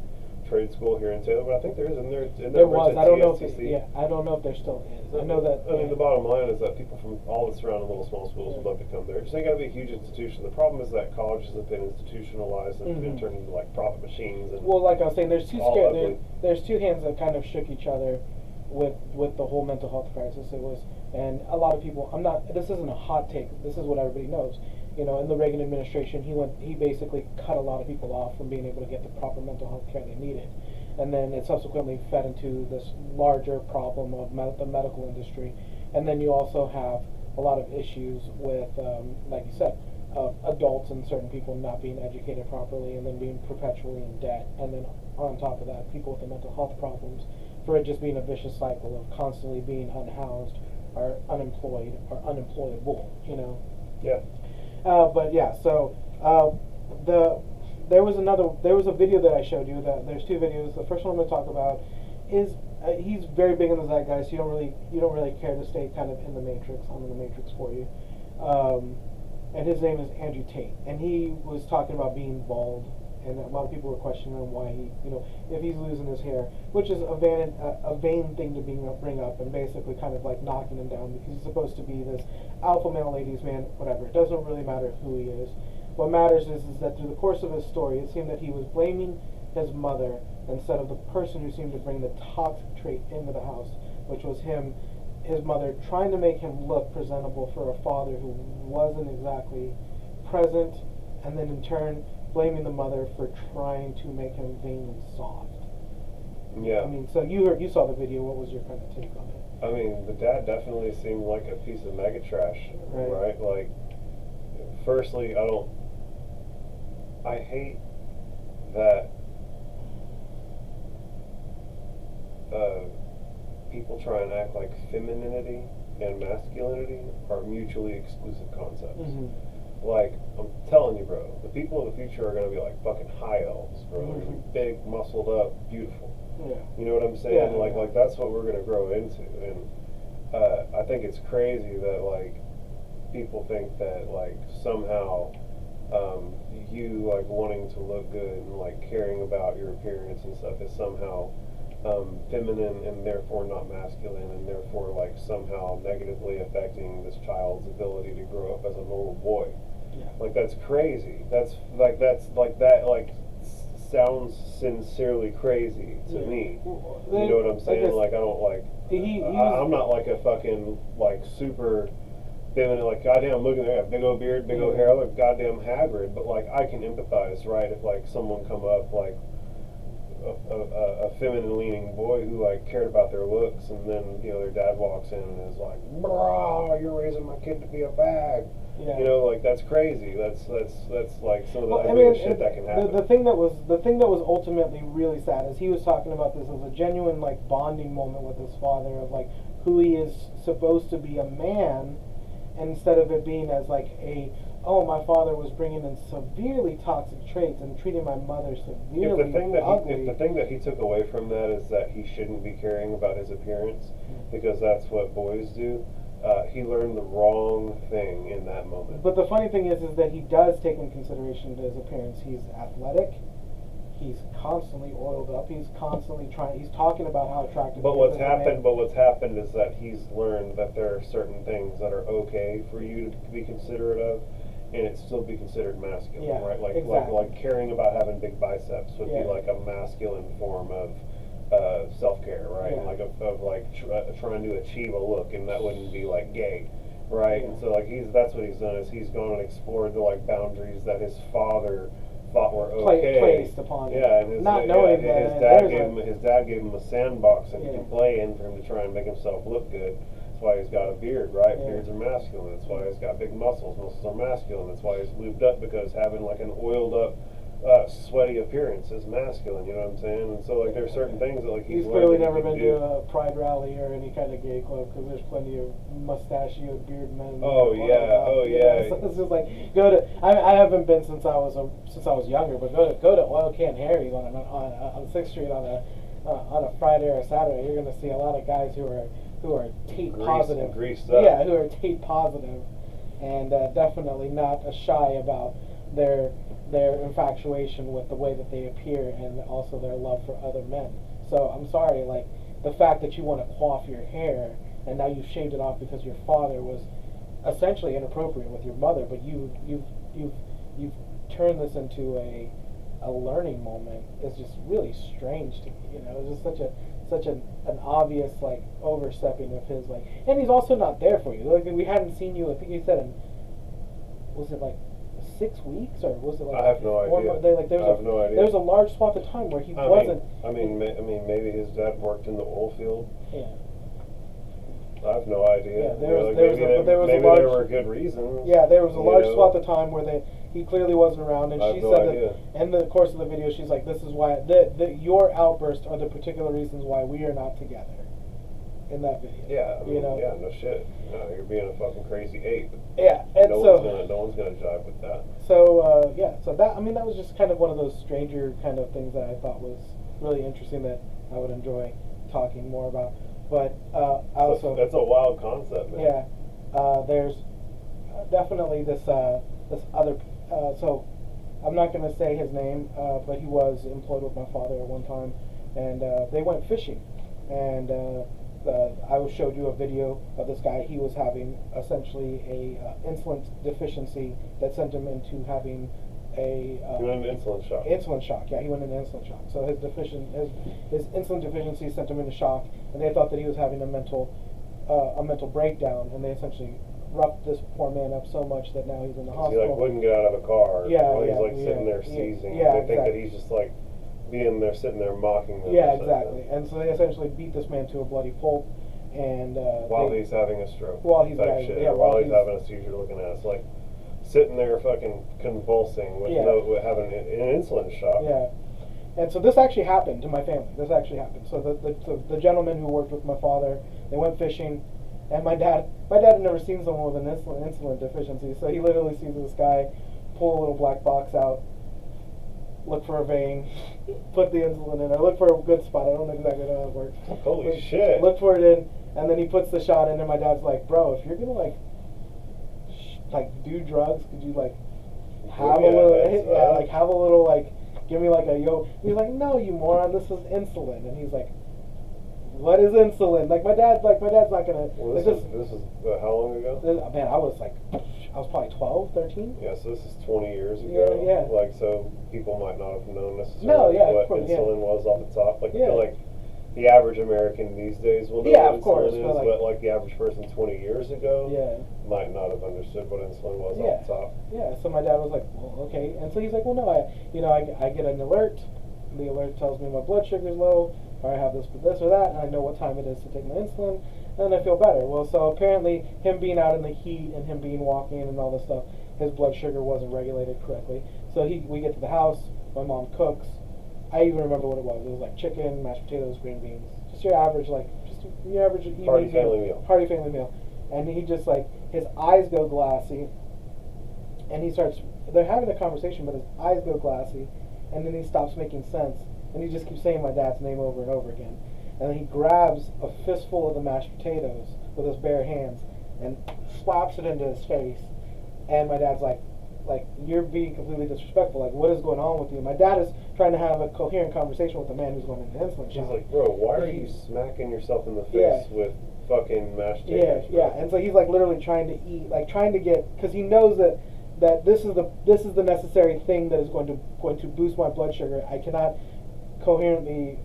trade school here in Taylor? But I think there is. There was. I don't know if TSCC. I don't know if there still is. I know that. I mean, the bottom line is that people from all the surrounding little small schools would love to come there. It's not got to be a huge institution. The problem is that colleges have been institutionalized and been turned into like profit machines. And well, like I was saying, there's two all ugly. there's two hands that kind of shook each other with the whole mental health crisis. It was, and a lot of people. This isn't a hot take. This is what everybody knows. You know, in the Reagan administration, he basically cut a lot of people off from being able to get the proper mental health care they needed. And then it subsequently fed into this larger problem of the medical industry. And then you also have a lot of issues with, like you said, adults and certain people not being educated properly and then being perpetually in debt. And then on top of that, people with the mental health problems, for it just being a vicious cycle of constantly being unhoused or unemployed or unemployable, you know. Yeah. But yeah, so there was a video that I showed you. That there's two videos. The first one I'm going to talk about is he's very big in the zeitgeist. You don't really care to stay kind of in the matrix. I'm in the matrix for you. And his name is Andrew Tate, and he was talking about being bald, and a lot of people were questioning him why he, if he's losing his hair, which is a vain thing to bring up, and basically kind of like knocking him down because he's supposed to be this alpha male, ladies man, whatever. It doesn't really matter who he is. What matters is that through the course of his story, it seemed that he was blaming his mother instead of the person who seemed to bring the toxic trait into the house, which was his mother trying to make him look presentable for a father who wasn't exactly present, and then in turn blaming the mother for trying to make him vain and soft. Yeah. I mean, so you saw the video. What was your kind of take on it? I mean, the dad definitely seemed like a piece of mega trash, right? Like, firstly, I hate that people try and act like femininity and masculinity are mutually exclusive concepts. Like, I'm telling you, bro, the people of the future are going to be like fucking high elves, bro. Big, muscled up, beautiful. Yeah. You know what I'm saying? Yeah, like that's what we're going to grow into. And I think it's crazy that like people think that like somehow you like wanting to look good and like caring about your appearance and stuff is somehow feminine and therefore not masculine, and therefore like somehow negatively affecting this child's ability to grow up as a normal boy. Yeah. Like that's crazy. That sounds sincerely crazy to me. You know what I'm saying? Like I don't like. I'm not like a fucking like super feminine. Like goddamn, look at that big old beard, big old hair. I look goddamn Hagrid. But like I can empathize, right? If like someone come up like a feminine leaning boy who like cared about their looks, and then their dad walks in and is like, "Brah, you're raising my kid to be a bag." Yeah. You know, like that's crazy. That's like some of the Well, I ugliest mean, shit that can happen. the thing that was ultimately really sad is he was talking about this as a genuine like bonding moment with his father of like who he is supposed to be a man, instead of it being as like a, oh, my father was bringing in severely toxic traits and treating my mother severely If the thing ugly. that he took away from that is that he shouldn't be caring about his appearance, because that's what boys do. He learned the wrong thing in that moment. But the funny thing is that he does take in consideration his appearance. He's athletic. He's constantly oiled up. He's constantly trying. He's talking about how attractive. But he what's is as a man. happened? But what's happened is that he's learned that there are certain things that are okay for you to be considerate of, and it still be considered masculine, Yeah, right? Like exactly. like caring about having big biceps would Yeah. be like a masculine form of self-care, right? Yeah. Like of like trying to achieve a look, and that wouldn't be like gay, right? Yeah. And so like that's what he's done is he's gone and explored the like boundaries that his father thought were okay. Placed upon him. Yeah, and his, Not knowing that his dad gave him a sandbox and he Yeah. can play in for him to try and make himself look good. That's why he's got a beard, right? Yeah. Beards are masculine. That's why he's got big muscles. Muscles are masculine. That's why he's lubed up, because having like an oiled up, sweaty appearance is masculine. You know what I'm saying? And so like there's certain things that like He's learned clearly that he never can been do. to a pride rally or any kind of gay club, because there's plenty of mustachioed beard men. Oh, yeah. Oh, yeah. So it's just like go to. I haven't been since I was younger, but go to Oil Can Harry's on 6th Street on a Friday or a Saturday. You're gonna see a lot of guys who are Tate positive. Greased up. Yeah, who are Tate positive, and definitely not shy about their infatuation with the way that they appear, and also their love for other men. So I'm sorry, like the fact that you want to coif your hair and now you've shaved it off because your father was essentially inappropriate with your mother, but you've turned this into a learning moment is just really strange to me. You know, it's just such an obvious like overstepping of his like, and he's also not there for you. Like we hadn't seen you. I think he said was it like 6 weeks or was it like I have no idea. I have no idea. There was a large swath of time where he wasn't. I mean, maybe his dad worked in the oil field. Yeah. I have no idea. Yeah, there were good reasons. Yeah, there was a large know? swath of time where he clearly wasn't around, and I have she no said idea. that in the course of the video, she's like, "This is why your outbursts are the particular reasons why we are not together." In that video. Yeah, I mean, you know? yeah, no shit. No, you're being a fucking crazy ape. Yeah, and no one's gonna jive with that. So so that that was just kind of one of those stranger kind of things that I thought was really interesting that I would enjoy talking more about. But That's a wild concept, man. Yeah, there's definitely this other. So I'm not going to say his name, but he was employed with my father at one time, and they went fishing, and I showed you a video of this guy. He was having essentially a insulin deficiency that sent him into having a he went into insulin shock. Insulin shock, yeah, he went into insulin shock. So his insulin deficiency sent him into shock, and they thought that he was having a mental breakdown, and they essentially roughed this poor man up so much that now he's in the He hospital. like wouldn't get out of a car Yeah, while he's yeah, like yeah, sitting there yeah, seizing. yeah, They think that exactly. he's just like being there, sitting there mocking them. Yeah, or something. exactly. And so they essentially beat this man to a bloody pulp, and While he's having a stroke. While he's type having- shit, yeah, or while while he's he's- having a seizure looking ass, like sitting there fucking convulsing with Yeah. with having an insulin shock. Yeah. And so this actually happened to my family. This actually happened. So the gentleman who worked with my father, they went fishing, and my dad had never seen someone with an insulin deficiency. So he literally sees this guy pull a little black box out, look for a vein, put the insulin in, or look for a good spot. I don't know exactly how it works. Holy shit. Look for it in, and then he puts the shot in, and my dad's like, "Bro, if you're gonna like do drugs, could you like have me a a little, heads yeah, up." like have a little like, give me like a yo." He's like, "No, you moron, this is insulin," and he's like, "What is insulin?" Like my dad's not gonna. Well, like, this is how long ago? Man, I was probably 12, 13. Yeah, so this is 20 years ago. Yeah, yeah. Like, so people might not have known necessarily No, yeah, of what course, yeah. insulin was off the top. Like, I Yeah. feel like the average American these days will know Yeah, what of course, insulin but, is, but like the average person 20 years ago Yeah. might not have understood what insulin was Yeah. off the top. Yeah, so my dad was like, "Well, okay," and so he's like, "Well, no, I get an alert. The alert tells me my blood sugar's low, or I have this or that, and I know what time it is to take my insulin." And then I feel better. Well, so apparently him being out in the heat and him being walking and all this stuff, his blood sugar wasn't regulated correctly. So we get to the house, my mom cooks. I even remember what it was. It was like chicken, mashed potatoes, green beans. Just your average, evening Hearty family meal. Hearty family meal. And he just like, his eyes go glassy. And they're having a conversation, but his eyes go glassy. And then he stops making sense. And he just keeps saying my dad's name over and over again. And then he grabs a fistful of the mashed potatoes with his bare hands and slaps it into his face. And my dad's like, you're being completely disrespectful. Like, what is going on with you? My dad is trying to have a coherent conversation with the man who's going into insulin She's shock. like, bro, why are you smacking yourself in the face with fucking mashed potatoes? Yeah. And so he's like literally trying to eat, like trying to get, because he knows that this is the necessary thing that is going to boost my blood sugar. I cannot coherently,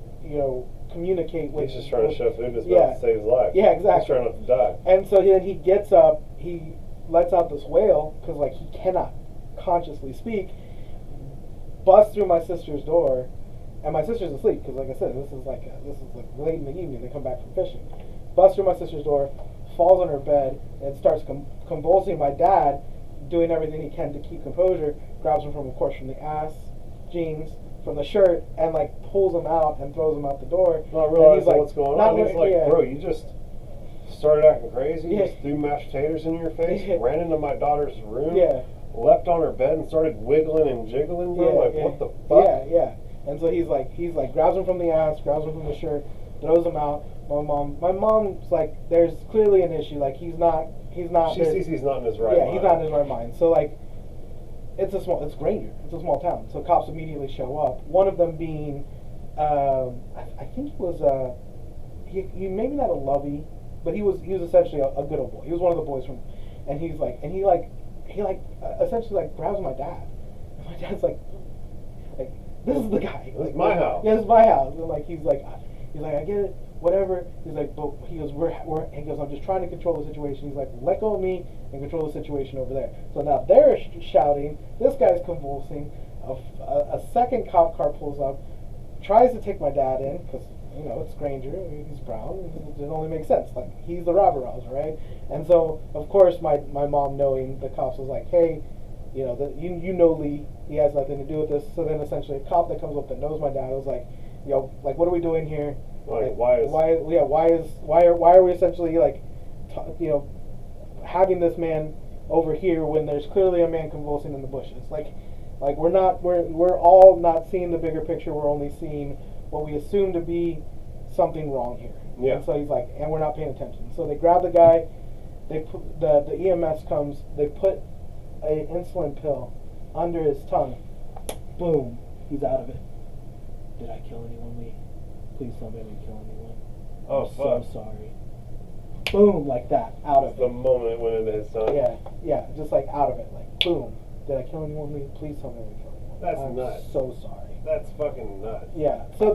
communicate with. He's just trying to shove food in his mouth to save his life. Yeah, exactly. He's trying not to die. And so then he gets up, he lets out this wail because like he cannot consciously speak. Busts through my sister's door, and my sister's asleep because, like I said, this is like late in the evening. They come back from fishing. Busts through my sister's door, falls on her bed, and starts convulsing. My dad, doing everything he can to keep composure, grabs him from the ass, jeans, from the shirt, and like pulls him out and throws him out the door. Not realizing like, what's going on. He's like, bro, you just started acting crazy. Yeah. Just threw mashed potatoes in your face. Yeah. Ran into my daughter's room. Yeah. Leapt on her bed and started wiggling and jiggling. Bro. What the fuck? Yeah. And so he's like grabs him from the ass, grabs him from the shirt, throws him out. My mom's like, there's clearly an issue. Like he's not. She sees he's not in his right mind. Yeah, he's not in his right mind. So like, it's Granger. It's a small town. So cops immediately show up. One of them being, I think he was he maybe not a lovey, but he was essentially a good old boy. He was one of the boys from, and he essentially like grabs my dad, and my dad's like this is the guy. This is my house. Yeah, this is my house. And like he's like I get it, whatever. He's like, but he goes, he goes, I'm just trying to control the situation. He's like, let go of me and control the situation over there. So now they're shouting. This guy's convulsing. A second cop car pulls up, tries to take my dad in because it's Granger. He's brown. It only makes sense. Like he's the robber rouser, right? And so of course my mom, knowing the cops, was like, hey, you know Lee. He has nothing to do with this. So then essentially a cop that comes up that knows my dad was like, like what are we doing here? Like, why are we essentially like, having this man over here when there's clearly a man convulsing in the bushes? Like we're all not seeing the bigger picture. We're only seeing what we assume to be something wrong here. Yeah. And so he's like, and we're not paying attention. So they grab the guy. They put the EMS comes. They put a insulin pill under his tongue. Boom, he's out of it. Did I kill anyone, Lee? Please tell me I didn't kill anyone. Oh, I'm fuck. so sorry. Boom, like that, out of The it. moment it went into his tongue. Yeah, just like out of it, like boom. Did I kill anyone, Lee? Please tell me I didn't kill anyone. That's I'm nuts. so sorry. That's fucking nuts. Yeah. So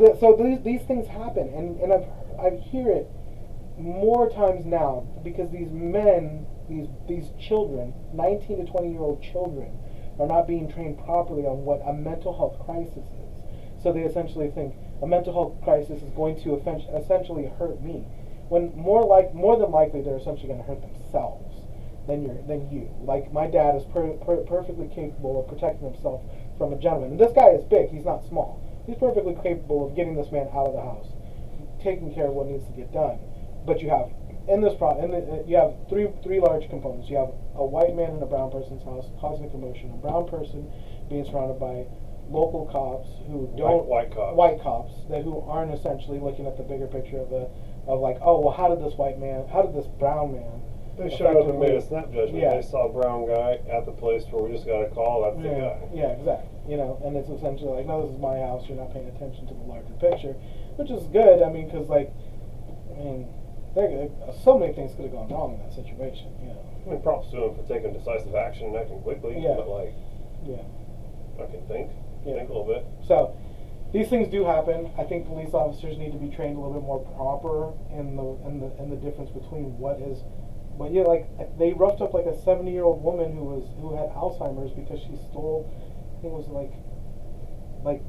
these things happen, and I hear it more times now because these men, these children, 19 to 20-year-old children, are not being trained properly on what a mental health crisis is. So they essentially think a mental health crisis is going to essentially hurt me, when more than likely they're essentially going to hurt themselves than you. Like my dad is perfectly capable of protecting himself from a gentleman. And this guy is big. He's not small. He's perfectly capable of getting this man out of the house, taking care of what needs to get done. But you have you have three large components. You have a white man in a brown person's house causing a commotion. A brown person being surrounded by local cops who don't white cops who aren't essentially looking at the bigger picture of like, oh well, how did this brown man? They showed up and made a snap judgment. Yeah. They saw a brown guy at the place where we just got a call. That's the guy. Yeah, exactly. And it's essentially like, no, this is my house. You're not paying attention to the larger picture, which is good. I mean, because so many things could have gone wrong in that situation. I mean, props to him for taking decisive action and acting quickly. Yeah. But I can think a little bit. So these things do happen. I think police officers need to be trained a little bit more proper in the difference between what is. But yeah, like they roughed up like a 70-year-old woman who had Alzheimer's because she stole, I think it was like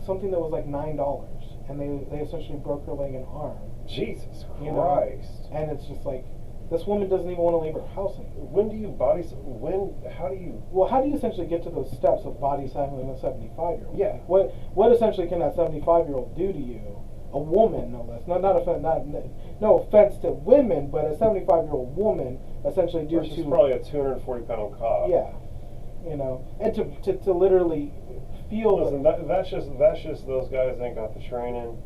something that was like $9, and they essentially broke her leg and arm, Jesus You know? Christ. And it's just like, this woman doesn't even want to leave her house anymore. When do you how do you... Well, how do you essentially get to those steps of body slamming a 75-year-old? Yeah. What essentially can that 75-year-old do to you? A woman, no less. No offense to women, but a 75-year-old woman essentially do Versus to... probably a 240-pound cop. Yeah. You know, and to literally feel... Listen, that's just those guys ain't got the training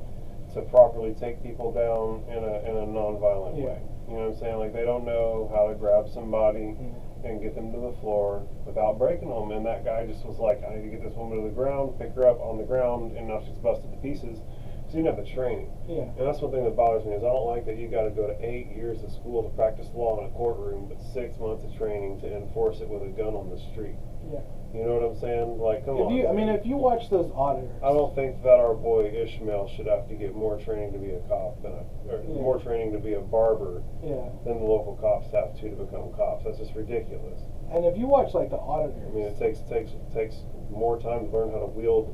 to properly take people down in a non-violent Yeah. way. You know what I'm saying? Like, they don't know how to grab somebody and get them to the floor without breaking them. And that guy just was like, I need to get this woman to the ground, pick her up on the ground, and now she's busted to pieces. So you didn't have the training. Yeah. And that's one thing that bothers me is I don't like that you got to go to 8 years of school to practice law in a courtroom, but 6 months of training to enforce it with a gun on the street. Yeah. You know what I'm saying? Like, come on. If you watch those auditors... I don't think that our boy Ishmael should have to get more training to be a cop more training to be a barber than the local cops have to become cops. That's just ridiculous. And if you watch, like, the auditors... I mean, it takes more time to learn how to wield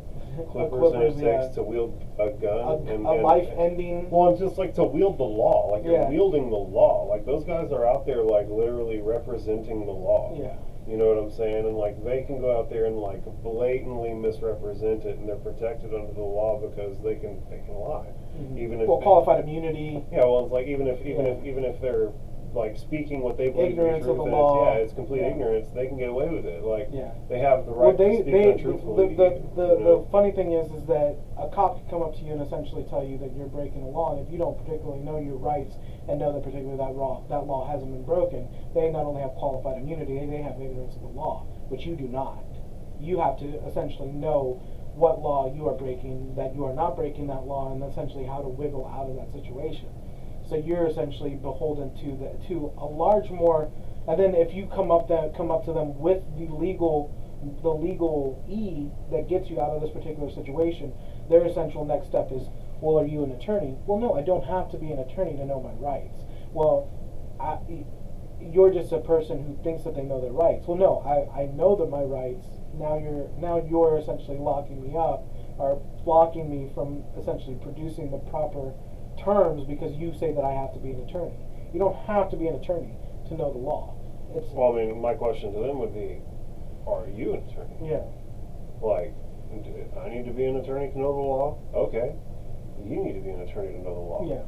clippers than it takes to wield a gun. A life-ending... Well, it's just like to wield the law. Like, you're wielding the law. Like, those guys are out there, like, literally representing the law. Yeah. You know what I'm saying? And, like, they can go out there and, like, blatantly misrepresent it, and they're protected under the law because they can lie. Mm-hmm. Even if qualified immunity. Yeah, well, it's like even if they're like speaking what they believe ignorance to of be the truth, law. it's complete ignorance. They can get away with it. Like they have the Well, right to speak untruthfully. The funny thing is that a cop can come up to you and essentially tell you that you're breaking the law, and if you don't particularly know your rights and know that particularly that law hasn't been broken, they not only have qualified immunity, they have ignorance of the law, which you do not. You have to essentially know what law you are breaking, that you are not breaking that law, and essentially how to wiggle out of that situation. So you're essentially beholden to a large more, and then if you come up to them with the legal E that gets you out of this particular situation, their essential next step is, well, are you an attorney? Well, no, I don't have to be an attorney to know my rights. Well, you're just a person who thinks that they know their rights. Well, no, I know that my rights. Now you're essentially locking me up or blocking me from essentially producing the proper terms because you say that I have to be an attorney. You don't have to be an attorney to know the law. Well, I mean, my question to them would be, are you an attorney? Yeah. Like, I need to be an attorney to know the law? Okay. You need to be an attorney to know the law. Yeah.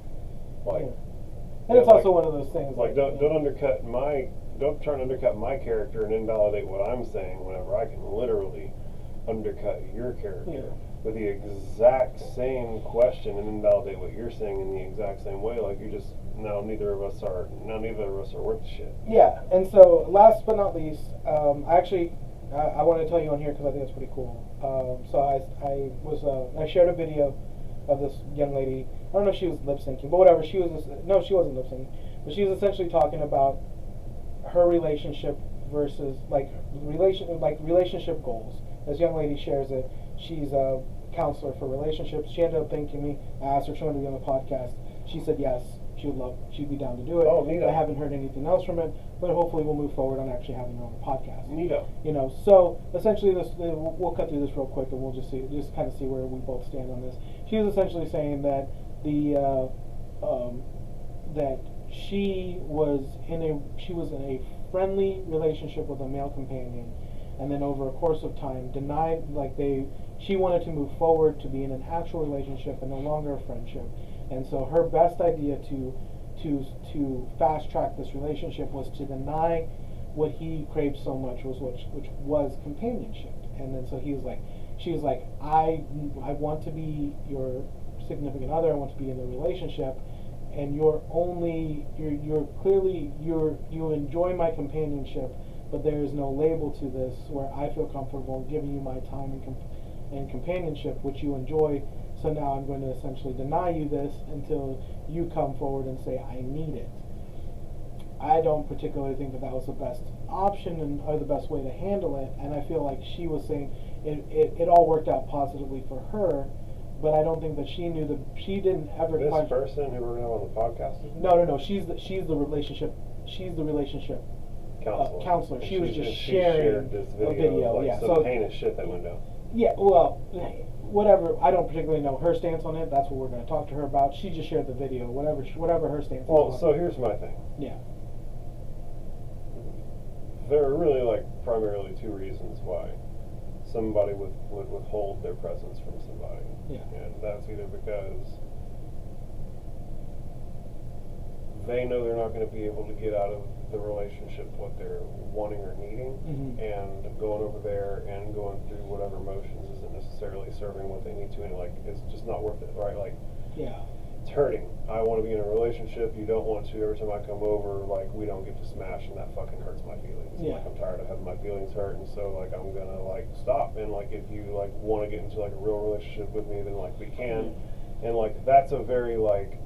Like, yeah. And it's also one of those things. Like, don't try and undercut my character and invalidate what I'm saying whenever I can literally undercut your character with the exact same question and invalidate what you're saying in the exact same way. Like, you just neither of us are worth shit. Yeah, and so last but not least, I want to tell you on here because I think it's pretty cool. So I shared a video of this young lady. I don't know if she was lip syncing, but whatever. She wasn't lip syncing, but she was essentially talking about her relationship versus relationship goals. This young lady shares it. She's a counselor for relationships. She ended up thanking me. I asked her if she wanted to be on the podcast. She said yes. She'd be down to do it. Oh, neato. I haven't heard anything else from it, but hopefully we'll move forward on actually having her on the podcast. Neato. You know, so essentially we'll cut through this real quick and we'll just kind of see where we both stand on this. She was essentially saying that that she was in a friendly relationship with a male companion, and then over a course of time she wanted to move forward to be in an actual relationship and no longer a friendship. And so her best idea to fast track this relationship was to deny what he craved so much, which was companionship. And then so she was like, I want to be your significant other. I want to be in the relationship, and you enjoy my companionship, but there is no label to this where I feel comfortable giving you my time and companionship, which you enjoy. So now I'm going to essentially deny you this until you come forward and say I need it. I don't particularly think that was the best option or the best way to handle it, and I feel like she was saying it all worked out positively for her, but I don't think that she didn't ever. This person who we're going to have on the podcast? No. She's the relationship counselor. She was just sharing shared this a video. Like some heinous shit that went down. Yeah, well, whatever. I don't particularly know her stance on it. That's what we're going to talk to her about. She just shared the video. Whatever her stance is. Well, so here's my thing. Yeah. There are really like primarily two reasons why somebody would withhold their presence from somebody. Yeah. And that's either because they know they're not going to be able to get out of the relationship what they're wanting or needing, and going over there and going through whatever motions isn't necessarily serving what they need to, and like it's just not worth it, right? Like, Yeah. it's hurting. I want to be in a relationship. You don't want to. Every time I come over, like we don't get to smash, and that fucking hurts my feelings. Yeah. Like I'm tired of having my feelings hurt, and so like I'm gonna like stop. And like if you like want to get into like a real relationship with me, then like we can. And like that's a very like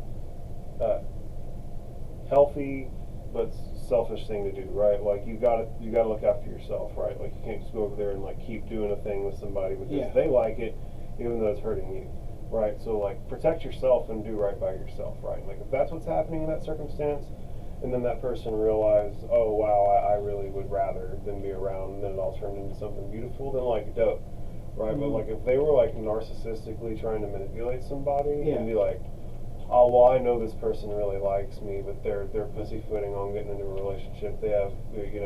healthy but selfish thing to do, right? Like you gotta look after yourself, right? Like you can't just go over there and like keep doing a thing with somebody because they like it, even though it's hurting you, right? So like protect yourself and do right by yourself, right? Like if that's what's happening in that circumstance, and then that person realized, oh wow, I really would rather than be around, and then it all turned into something beautiful, then like dope, right? But like if they were like narcissistically trying to manipulate somebody and be like, oh well, I know this person really likes me, but they're pussyfooting on getting into a relationship. They have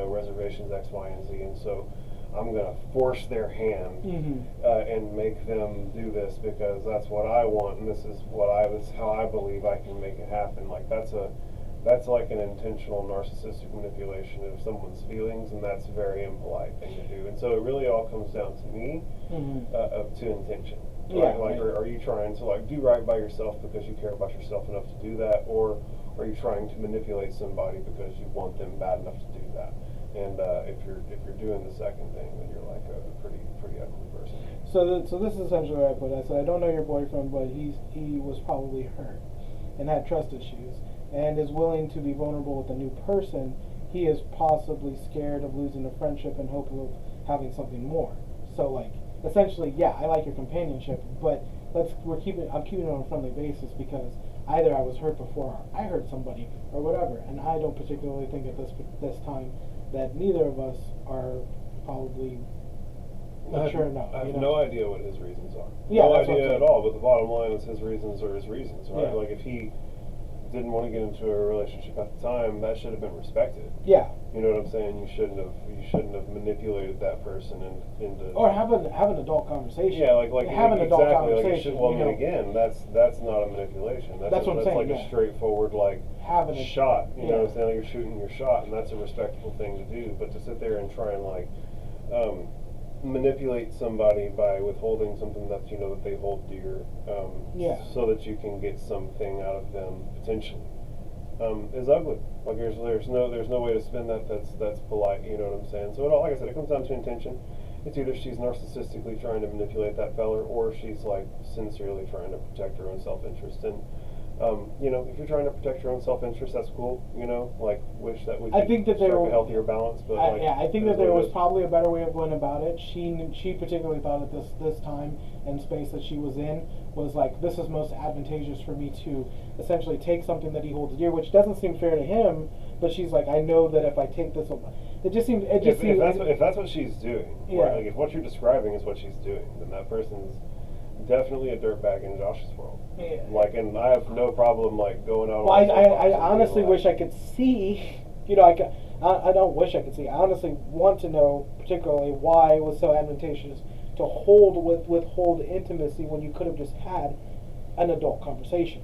reservations X, Y, and Z, and so I'm gonna force their hand and make them do this because that's what I want, and this is how I believe I can make it happen. Like that's like an intentional narcissistic manipulation of someone's feelings, and that's a very impolite thing to do. And so it really all comes down to me to intention. Right? Like, are you trying to like do right by yourself because you care about yourself enough to do that, or are you trying to manipulate somebody because you want them bad enough to do that? And if you're doing the second thing, then you're like a pretty ugly person. So this is essentially what I put. I said I don't know your boyfriend, but he was probably hurt and had trust issues and is willing to be vulnerable with a new person. He is possibly scared of losing the friendship and hoping of having something more. So like. Essentially, yeah, I like your companionship, but I'm keeping it on a friendly basis because either I was hurt before I hurt somebody or whatever, and I don't particularly think at this time that neither of us are probably mature enough. I have no idea what his reasons are. Yeah, no idea at all. But the bottom line is his reasons are his reasons, right? Yeah. Like if he didn't want to get into a relationship at the time, that should have been respected. Yeah. You know what I'm saying? You shouldn't have manipulated that person into or have an adult conversation. Yeah, like have an adult exactly, conversation. Like well, I mean, again, that's not a manipulation. That's what I'm saying. That's like a straightforward like shot. You know what I'm saying? Like you're shooting your shot, and that's a respectful thing to do. But to sit there and try and like manipulate somebody by withholding something that you know that they hold dear, so that you can get something out of them potentially, is ugly. Like there's no way to spin that that's polite. You know what I'm saying? So like I said, it comes down to intention. It's either she's narcissistically trying to manipulate that fella, or she's like sincerely trying to protect her own self-interest. And if you're trying to protect your own self-interest, that's cool. Like wish that we could strike a healthier balance. But I think that there was probably a better way of going about it. She particularly thought at this time and space that she was in was like, this is most advantageous for me to essentially take something that he holds dear, which doesn't seem fair to him. But she's like, I know that if I take this, it just seems. If that's what she's doing, right? Like if what you're describing is what she's doing, then that person's definitely a dirtbag in Josh's world. Yeah. Like, and I have no problem like going out. Well, I honestly wish I could see. I don't wish I could see. I honestly want to know particularly why it was so advantageous to withhold intimacy when you could have just had an adult conversation.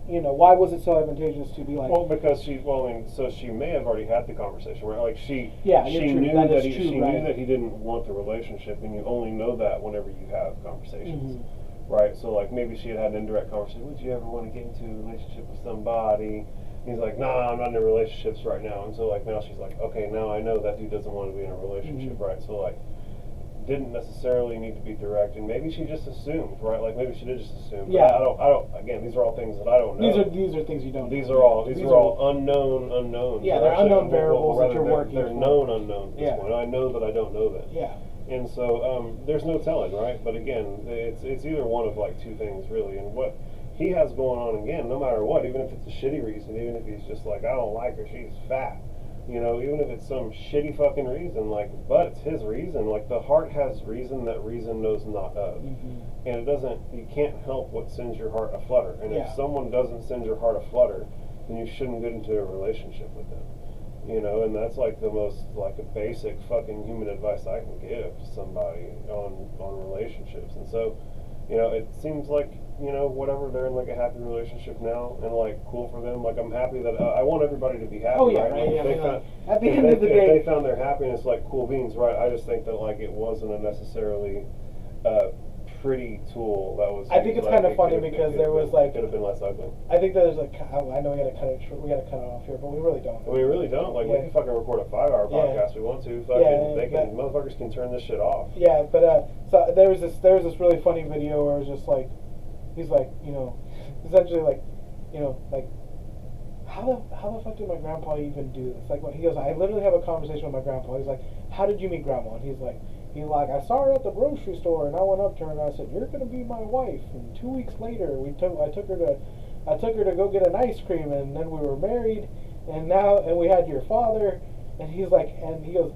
Why was it so advantageous to be like? Well, because so she may have already had the conversation, right? Like she knew that he didn't want the relationship, and you only know that whenever you have conversations, right? So like maybe she had an indirect conversation. Would you ever want to get into a relationship with somebody? And he's like, nah, I'm not in relationships right now. And so like now she's like, okay, now I know that dude doesn't want to be in a relationship, right? So like. Didn't necessarily need to be direct, and maybe she just assumed, right? Like maybe she did just assume. Yeah. I don't. Again, these are all things that I don't know. These are things you don't. These are all unknown unknowns. Yeah, they're unknown variables that you're working. They're known unknowns at this point. I know that I don't know that. Yeah. And so there's no telling, right? But again, it's either one of like two things really, and what he has going on again, no matter what, even if it's a shitty reason, even if he's just like, I don't like her, she's fat. You know, even if it's some shitty fucking reason, like, but it's his reason. Like, the heart has reason that reason knows not of. And it doesn't, you can't help what sends your heart aflutter. And if someone doesn't send your heart aflutter, then you shouldn't get into a relationship with them. You know, and that's like the most, like, a basic fucking human advice I can give to somebody on relationships. And so, you know, it seems like, you know, whatever, they're in like a happy relationship now, and like cool for them. Like, I'm happy that I want everybody to be happy. Oh yeah, right? right. Like, Yeah, at the end of the day, if they found their happiness, like, cool beans, right? I just think that like it wasn't a necessarily pretty tool that was. I think it's kind of funny because there was like, could have been less ugly. I think there's like, I know we gotta cut it off here, but we really don't. We really don't. Like, we can fucking record a 5-hour podcast we want to. Fucking, motherfuckers can turn this shit off. Yeah, but so there was this really funny video where it was just like, he's like, you know, essentially like, you know, like, how the fuck did my grandpa even do this? Like, when he goes, I literally have a conversation with my grandpa. He's like, how did you meet grandma? And he's like, I saw her at the grocery store, and I went up to her and I said, you're gonna be my wife. And 2 weeks later, I took her to go get an ice cream, and then we were married, and we had your father. And he's like, and he goes,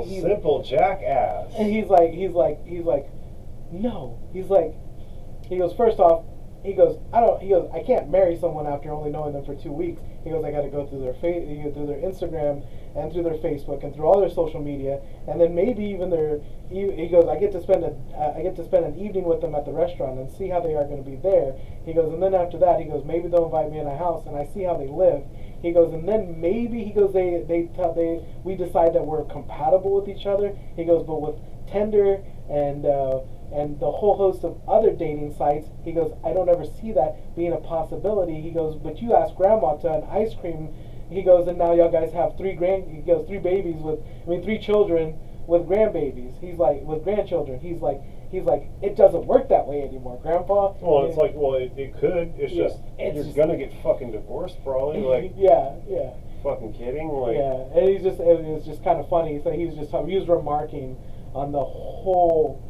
simple jackass. And he's like, no. He goes, first off, I can't marry someone after only knowing them for 2 weeks. He goes, I got to go through their Instagram and through their Facebook and through all their social media, and then maybe even he goes, I get to spend an evening with them at the restaurant and see how they are going to be there. He goes, and then after that, he goes, maybe they'll invite me in a house and I see how they live. He goes, and then maybe, he goes, we decide that we're compatible with each other. He goes, but with Tinder and the whole host of other dating sites, he goes, I don't ever see that being a possibility. He goes, but you asked grandma to an ice cream. He goes, and now y'all guys have three children with grandbabies. He's like, with grandchildren. He's like, it doesn't work that way anymore, Grandpa. Well, it's like, it could. It's just, you're gonna get fucking divorced, probably. Like, yeah. Fucking kidding, like. Yeah, and it was just kind of funny. So he was remarking on the whole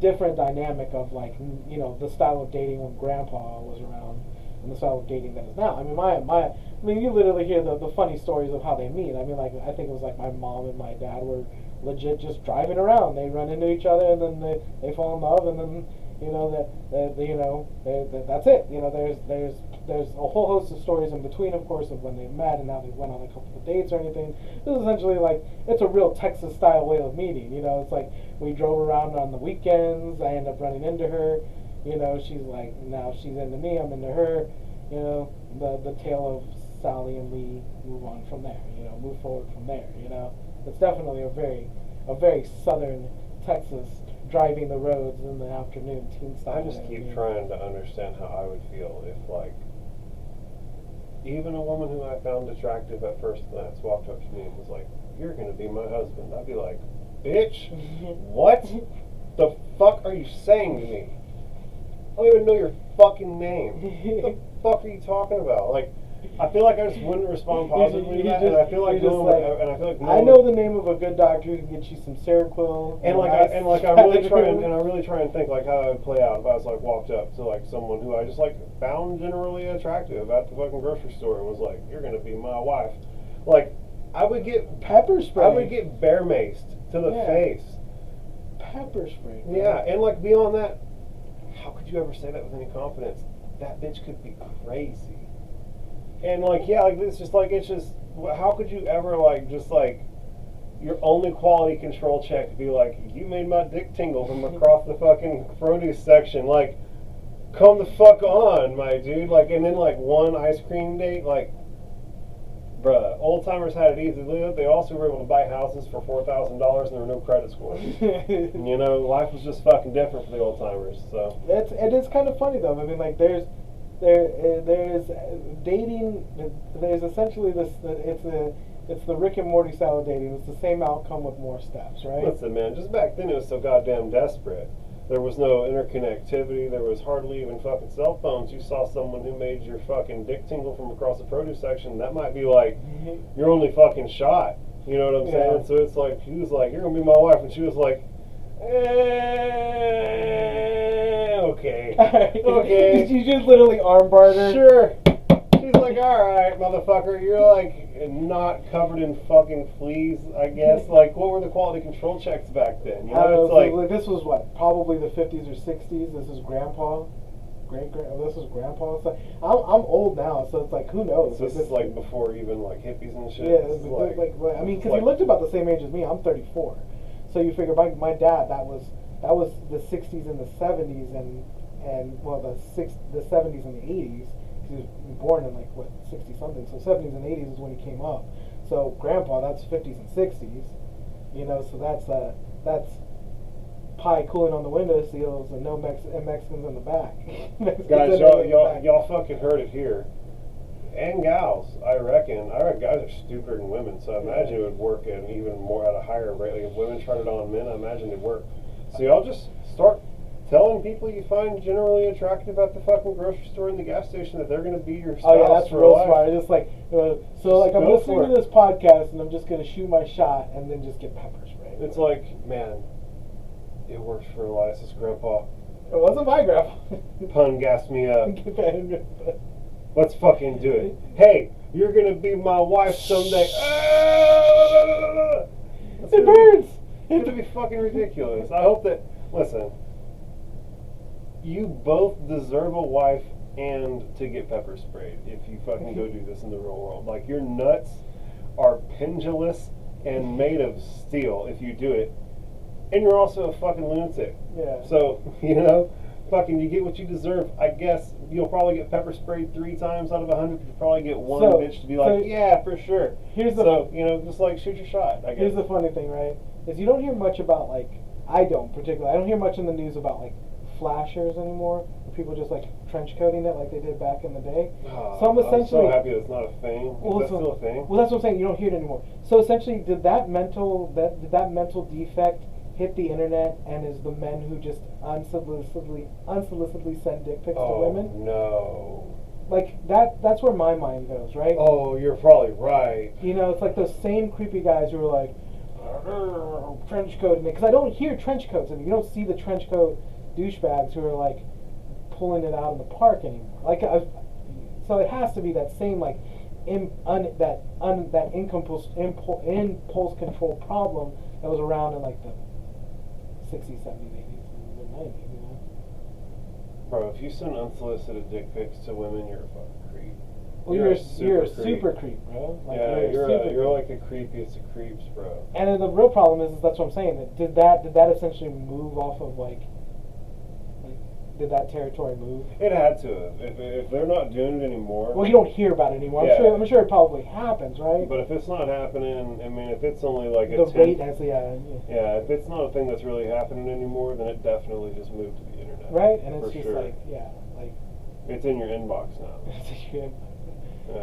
different dynamic of, like, you know, the style of dating when Grandpa was around and the style of dating that is now. I mean, you literally hear the funny stories of how they meet. I mean, like, I think it was like my mom and my dad were legit just driving around. They run into each other and then they fall in love, and then, you know, that's it. You know, there's a whole host of stories in between, of course, of when they met and how they went on a couple of dates or anything. This is essentially like, it's a real Texas style way of meeting. You know, it's like we drove around on the weekends. I end up running into her. You know, she's like, now she's into me, I'm into her. You know, the tale of Sally and Lee move on from there. You know, move forward from there. You know, it's definitely a very southern Texas driving the roads in the afternoon teen style. I just keep trying to understand how I would feel if, like, even a woman who I found attractive at first glance walked up to me and was like, you're gonna be my husband. I'd be like, bitch, what the fuck are you saying to me? I don't even know your fucking name. What the fuck are you talking about? Like, I feel like I just wouldn't respond positively to that, and I feel like I know the name of a good doctor who can get you some Seroquel. And I really try and think like how it would play out if I was like walked up to like someone who I just like found generally attractive at the fucking grocery store and was like, you're gonna be my wife. Like, I would get pepper spray. I would get bear maced to the face. Pepper spray. Bro. Yeah, and like beyond that, how could you ever say that with any confidence? That bitch could be crazy. And like, yeah, like it's just, how could you ever like, just like, your only quality control check to be like, you made my dick tingle from across the fucking produce section. Like, come the fuck on, my dude. Like, and then like one ice cream date, like, bruh, old timers had it easy to live. They also were able to buy houses for $4,000 and there were no credit scores. You know, life was just fucking different for the old timers. So it is kind of funny though. I mean, like, there's dating. There's essentially this. It's the Rick and Morty style of dating. It's the same outcome with more steps, right? Listen, man, just back then it was so goddamn desperate. There was no interconnectivity. There was hardly even fucking cell phones. You saw someone who made your fucking dick tingle from across the produce section. That might be like your only fucking shot. You know what I'm saying? So it's like, he was like, you're gonna be my wife, and she was like, okay. Okay. Did you just literally armbar her? Sure. She's He's like, all right, motherfucker, you're like not covered in fucking fleas, I guess. Like, what were the quality control checks back then? You I don't know, know. it's So, like, this was what, probably the 50s or 60s. This is grandpa. This is grandpa. So I'm old now, so it's like, who knows? this is like before even like hippies and shit. Yeah, This is I mean, because like- he looked about the same age as me. I'm 34, so you figure my dad, that was the 60s and the 70s and well the 70s and the 80s. He was born in like what 60 something, so 70s and 80s is when he came up. So grandpa, that's 50s and 60s, you know. So that's pie cooling on the window seals and no Mexicans in the back. Guys, y'all fucking heard it here. And gals, I reckon guys are stupider than women, so I imagine it would work at a higher rate. Like if women tried it on men, I imagine it'd work. So y'all just start telling people you find generally attractive at the fucking grocery store and the gas station that they're gonna be your spouse. Oh yeah, that's for real life. smart. Just like I'm go listening for to it. this podcast and I'm just gonna shoot my shot and then just get pepper spray. It's like, man, it works for Elias's grandpa. It wasn't my grandpa. Pun gassed me up. Let's fucking do it. Hey, you're gonna be my wife someday. It burns. It's gonna be fucking ridiculous. I hope that. Listen, you both deserve a wife and to get pepper sprayed if you fucking go do this in the real world. Like your nuts are pendulous and made of steel if you do it, and you're also a fucking lunatic. Yeah. So you know. Fucking, you get what you deserve. I guess you'll probably get pepper sprayed 3 times out of 100. You probably get one bitch to be like, yeah, for sure. You know, just like shoot your shot. I guess. Here's the funny thing, right? Is you don't hear much about like I don't hear much in the news about like flashers anymore. Where people just like trench coating it like they did back in the day. So I'm so happy that's not a thing. Is that still a thing? Well, that's what I'm saying. You don't hear it anymore. So essentially, did that mental defect hit the internet, and is the men who just unsolicitedly send dick pics to women? No. Like that's where my mind goes, right? Oh, you're probably right. You know, it's like those same creepy guys who are like trench coating it, because I don't hear trench coats, and you don't see the trench coat douchebags who are like pulling it out in the park anymore. So it has to be that same like that impulse control problem that was around in like the 60s, 70s, 80s, and 90s, you know? Bro, if you send unsolicited dick pics to women, you're a fucking creep. Well, you're a super creep, bro. Like, yeah, you're like the creepiest of creeps, bro. And then the real problem is that's what I'm saying. Did that essentially move off of like did that territory move? It had to have. If they're not doing it anymore. Well, you don't hear about it anymore. Yeah. I'm sure it probably happens, right? But if it's not happening, I mean, if it's only like the rate has yeah, if it's not a thing that's really happening anymore, then it definitely just moved to the internet. Right, and it's for just sure. like It's in your inbox now. Yeah.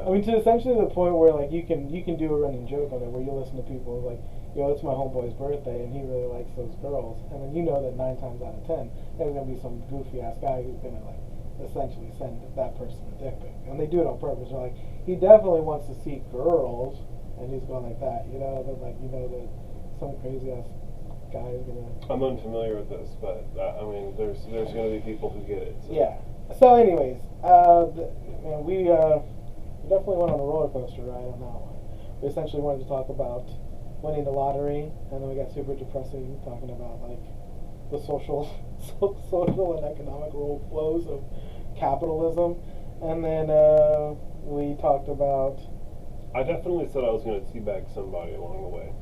I mean, to essentially the point where like you can do a running joke on it, where you listen to people like, yo, it's my homeboy's birthday and he really likes those girls, and then you know that 9 times out of 10 there's gonna be some goofy ass guy who's gonna like essentially send that person a dick pic, and they do it on purpose. They're like, he definitely wants to see girls, and he's going like that, you know, that like that some crazy ass guy is gonna. I'm unfamiliar with this, but I mean, there's gonna be people who get it. So. Yeah. So, anyways, man, we definitely went on a roller coaster ride on that one. We essentially wanted to talk about winning the lottery, and then we got super depressing talking about like the social and economic flows of capitalism, and then we talked about. I definitely said I was going to teabag somebody along the way.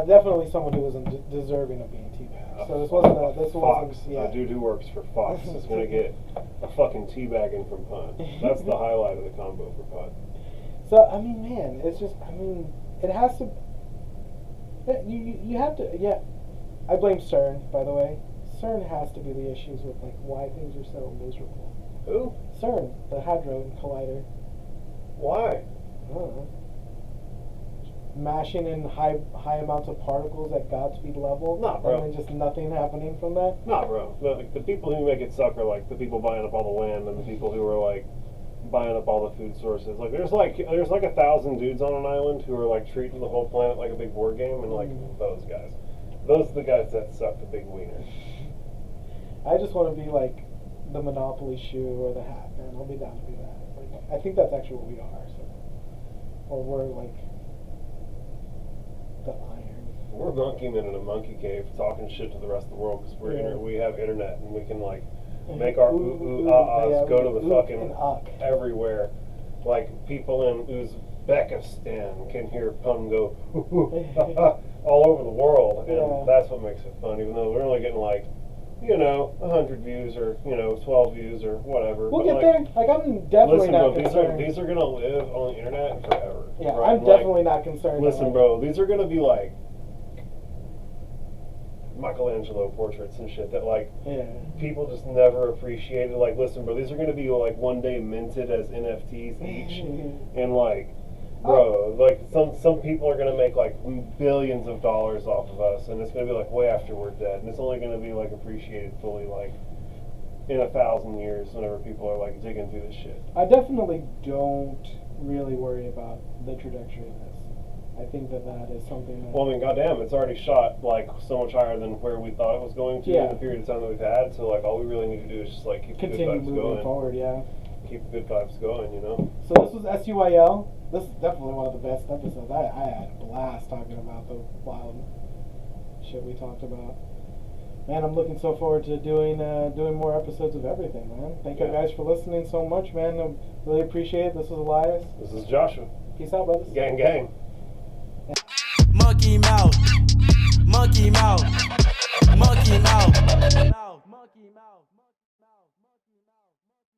Definitely someone who wasn't deserving of being teabagged. So this wasn't Fox. Yeah. A dude who works for Fox is going to get a fucking teabagging from Pun. That's the highlight of the combo for Pun. So I mean, man, it's just it has to. You have to. Yeah, I blame CERN, by the way. CERN has to be the issues with like why things are so miserable. Who? CERN, the Hadron Collider. Why? I don't know. Mashing in high amounts of particles at Godspeed level, Nah, bro. and then just nothing happening from that. Nah, bro. The people who make it suck are like the people buying up all the land and the people who are like buying up all the food sources. Like there's like 1,000 dudes on an island who are like treating the whole planet like a big board game, and like those guys. Those are the guys that suck the big wiener. I just want to be like the Monopoly shoe or the hat, man. I'll be down to be that. Like, I think that's actually what we are. So, or we're like the iron. We're monkey men in a monkey cave talking shit to the rest of the world because we have internet and we can like make our ahs go to the fucking everywhere. Like people in Uzbekistan can hear pun go all over the world, and that's what makes it fun. Even though we're only getting like 100 views or 12 views or whatever. We'll get there. Like I'm definitely not bro, concerned. these are gonna live on the internet forever. Yeah, right? I'm definitely not concerned. Listen, bro, these are gonna be like Michelangelo portraits and shit that like people just never appreciated. Like, listen, bro, these are gonna be like one day minted as NFTs each, and like, bro, like some people are gonna make like billions of dollars off of us, and it's gonna be like way after we're dead, and it's only gonna be like appreciated fully like in 1,000 years whenever people are like digging through this shit. I definitely don't really worry about the trajectory of this. I think that is something that... Well, I mean, goddamn, it's already shot like so much higher than where we thought it was going to in the period of time that we've had. So like, all we really need to do is just like keep the good vibes going. Forward, Keep the good vibes going, So this was SUYL. This is definitely one of the best episodes. I had a blast talking about the wild shit we talked about. Man, I'm looking so forward to doing more episodes of everything, man. Thank you guys for listening so much, man. I really appreciate it. This is Elias. This is Joshua. Peace out, brothers. Gang, gang. Monkey mouth, monkey mouth, monkey mouth, monkey mouth.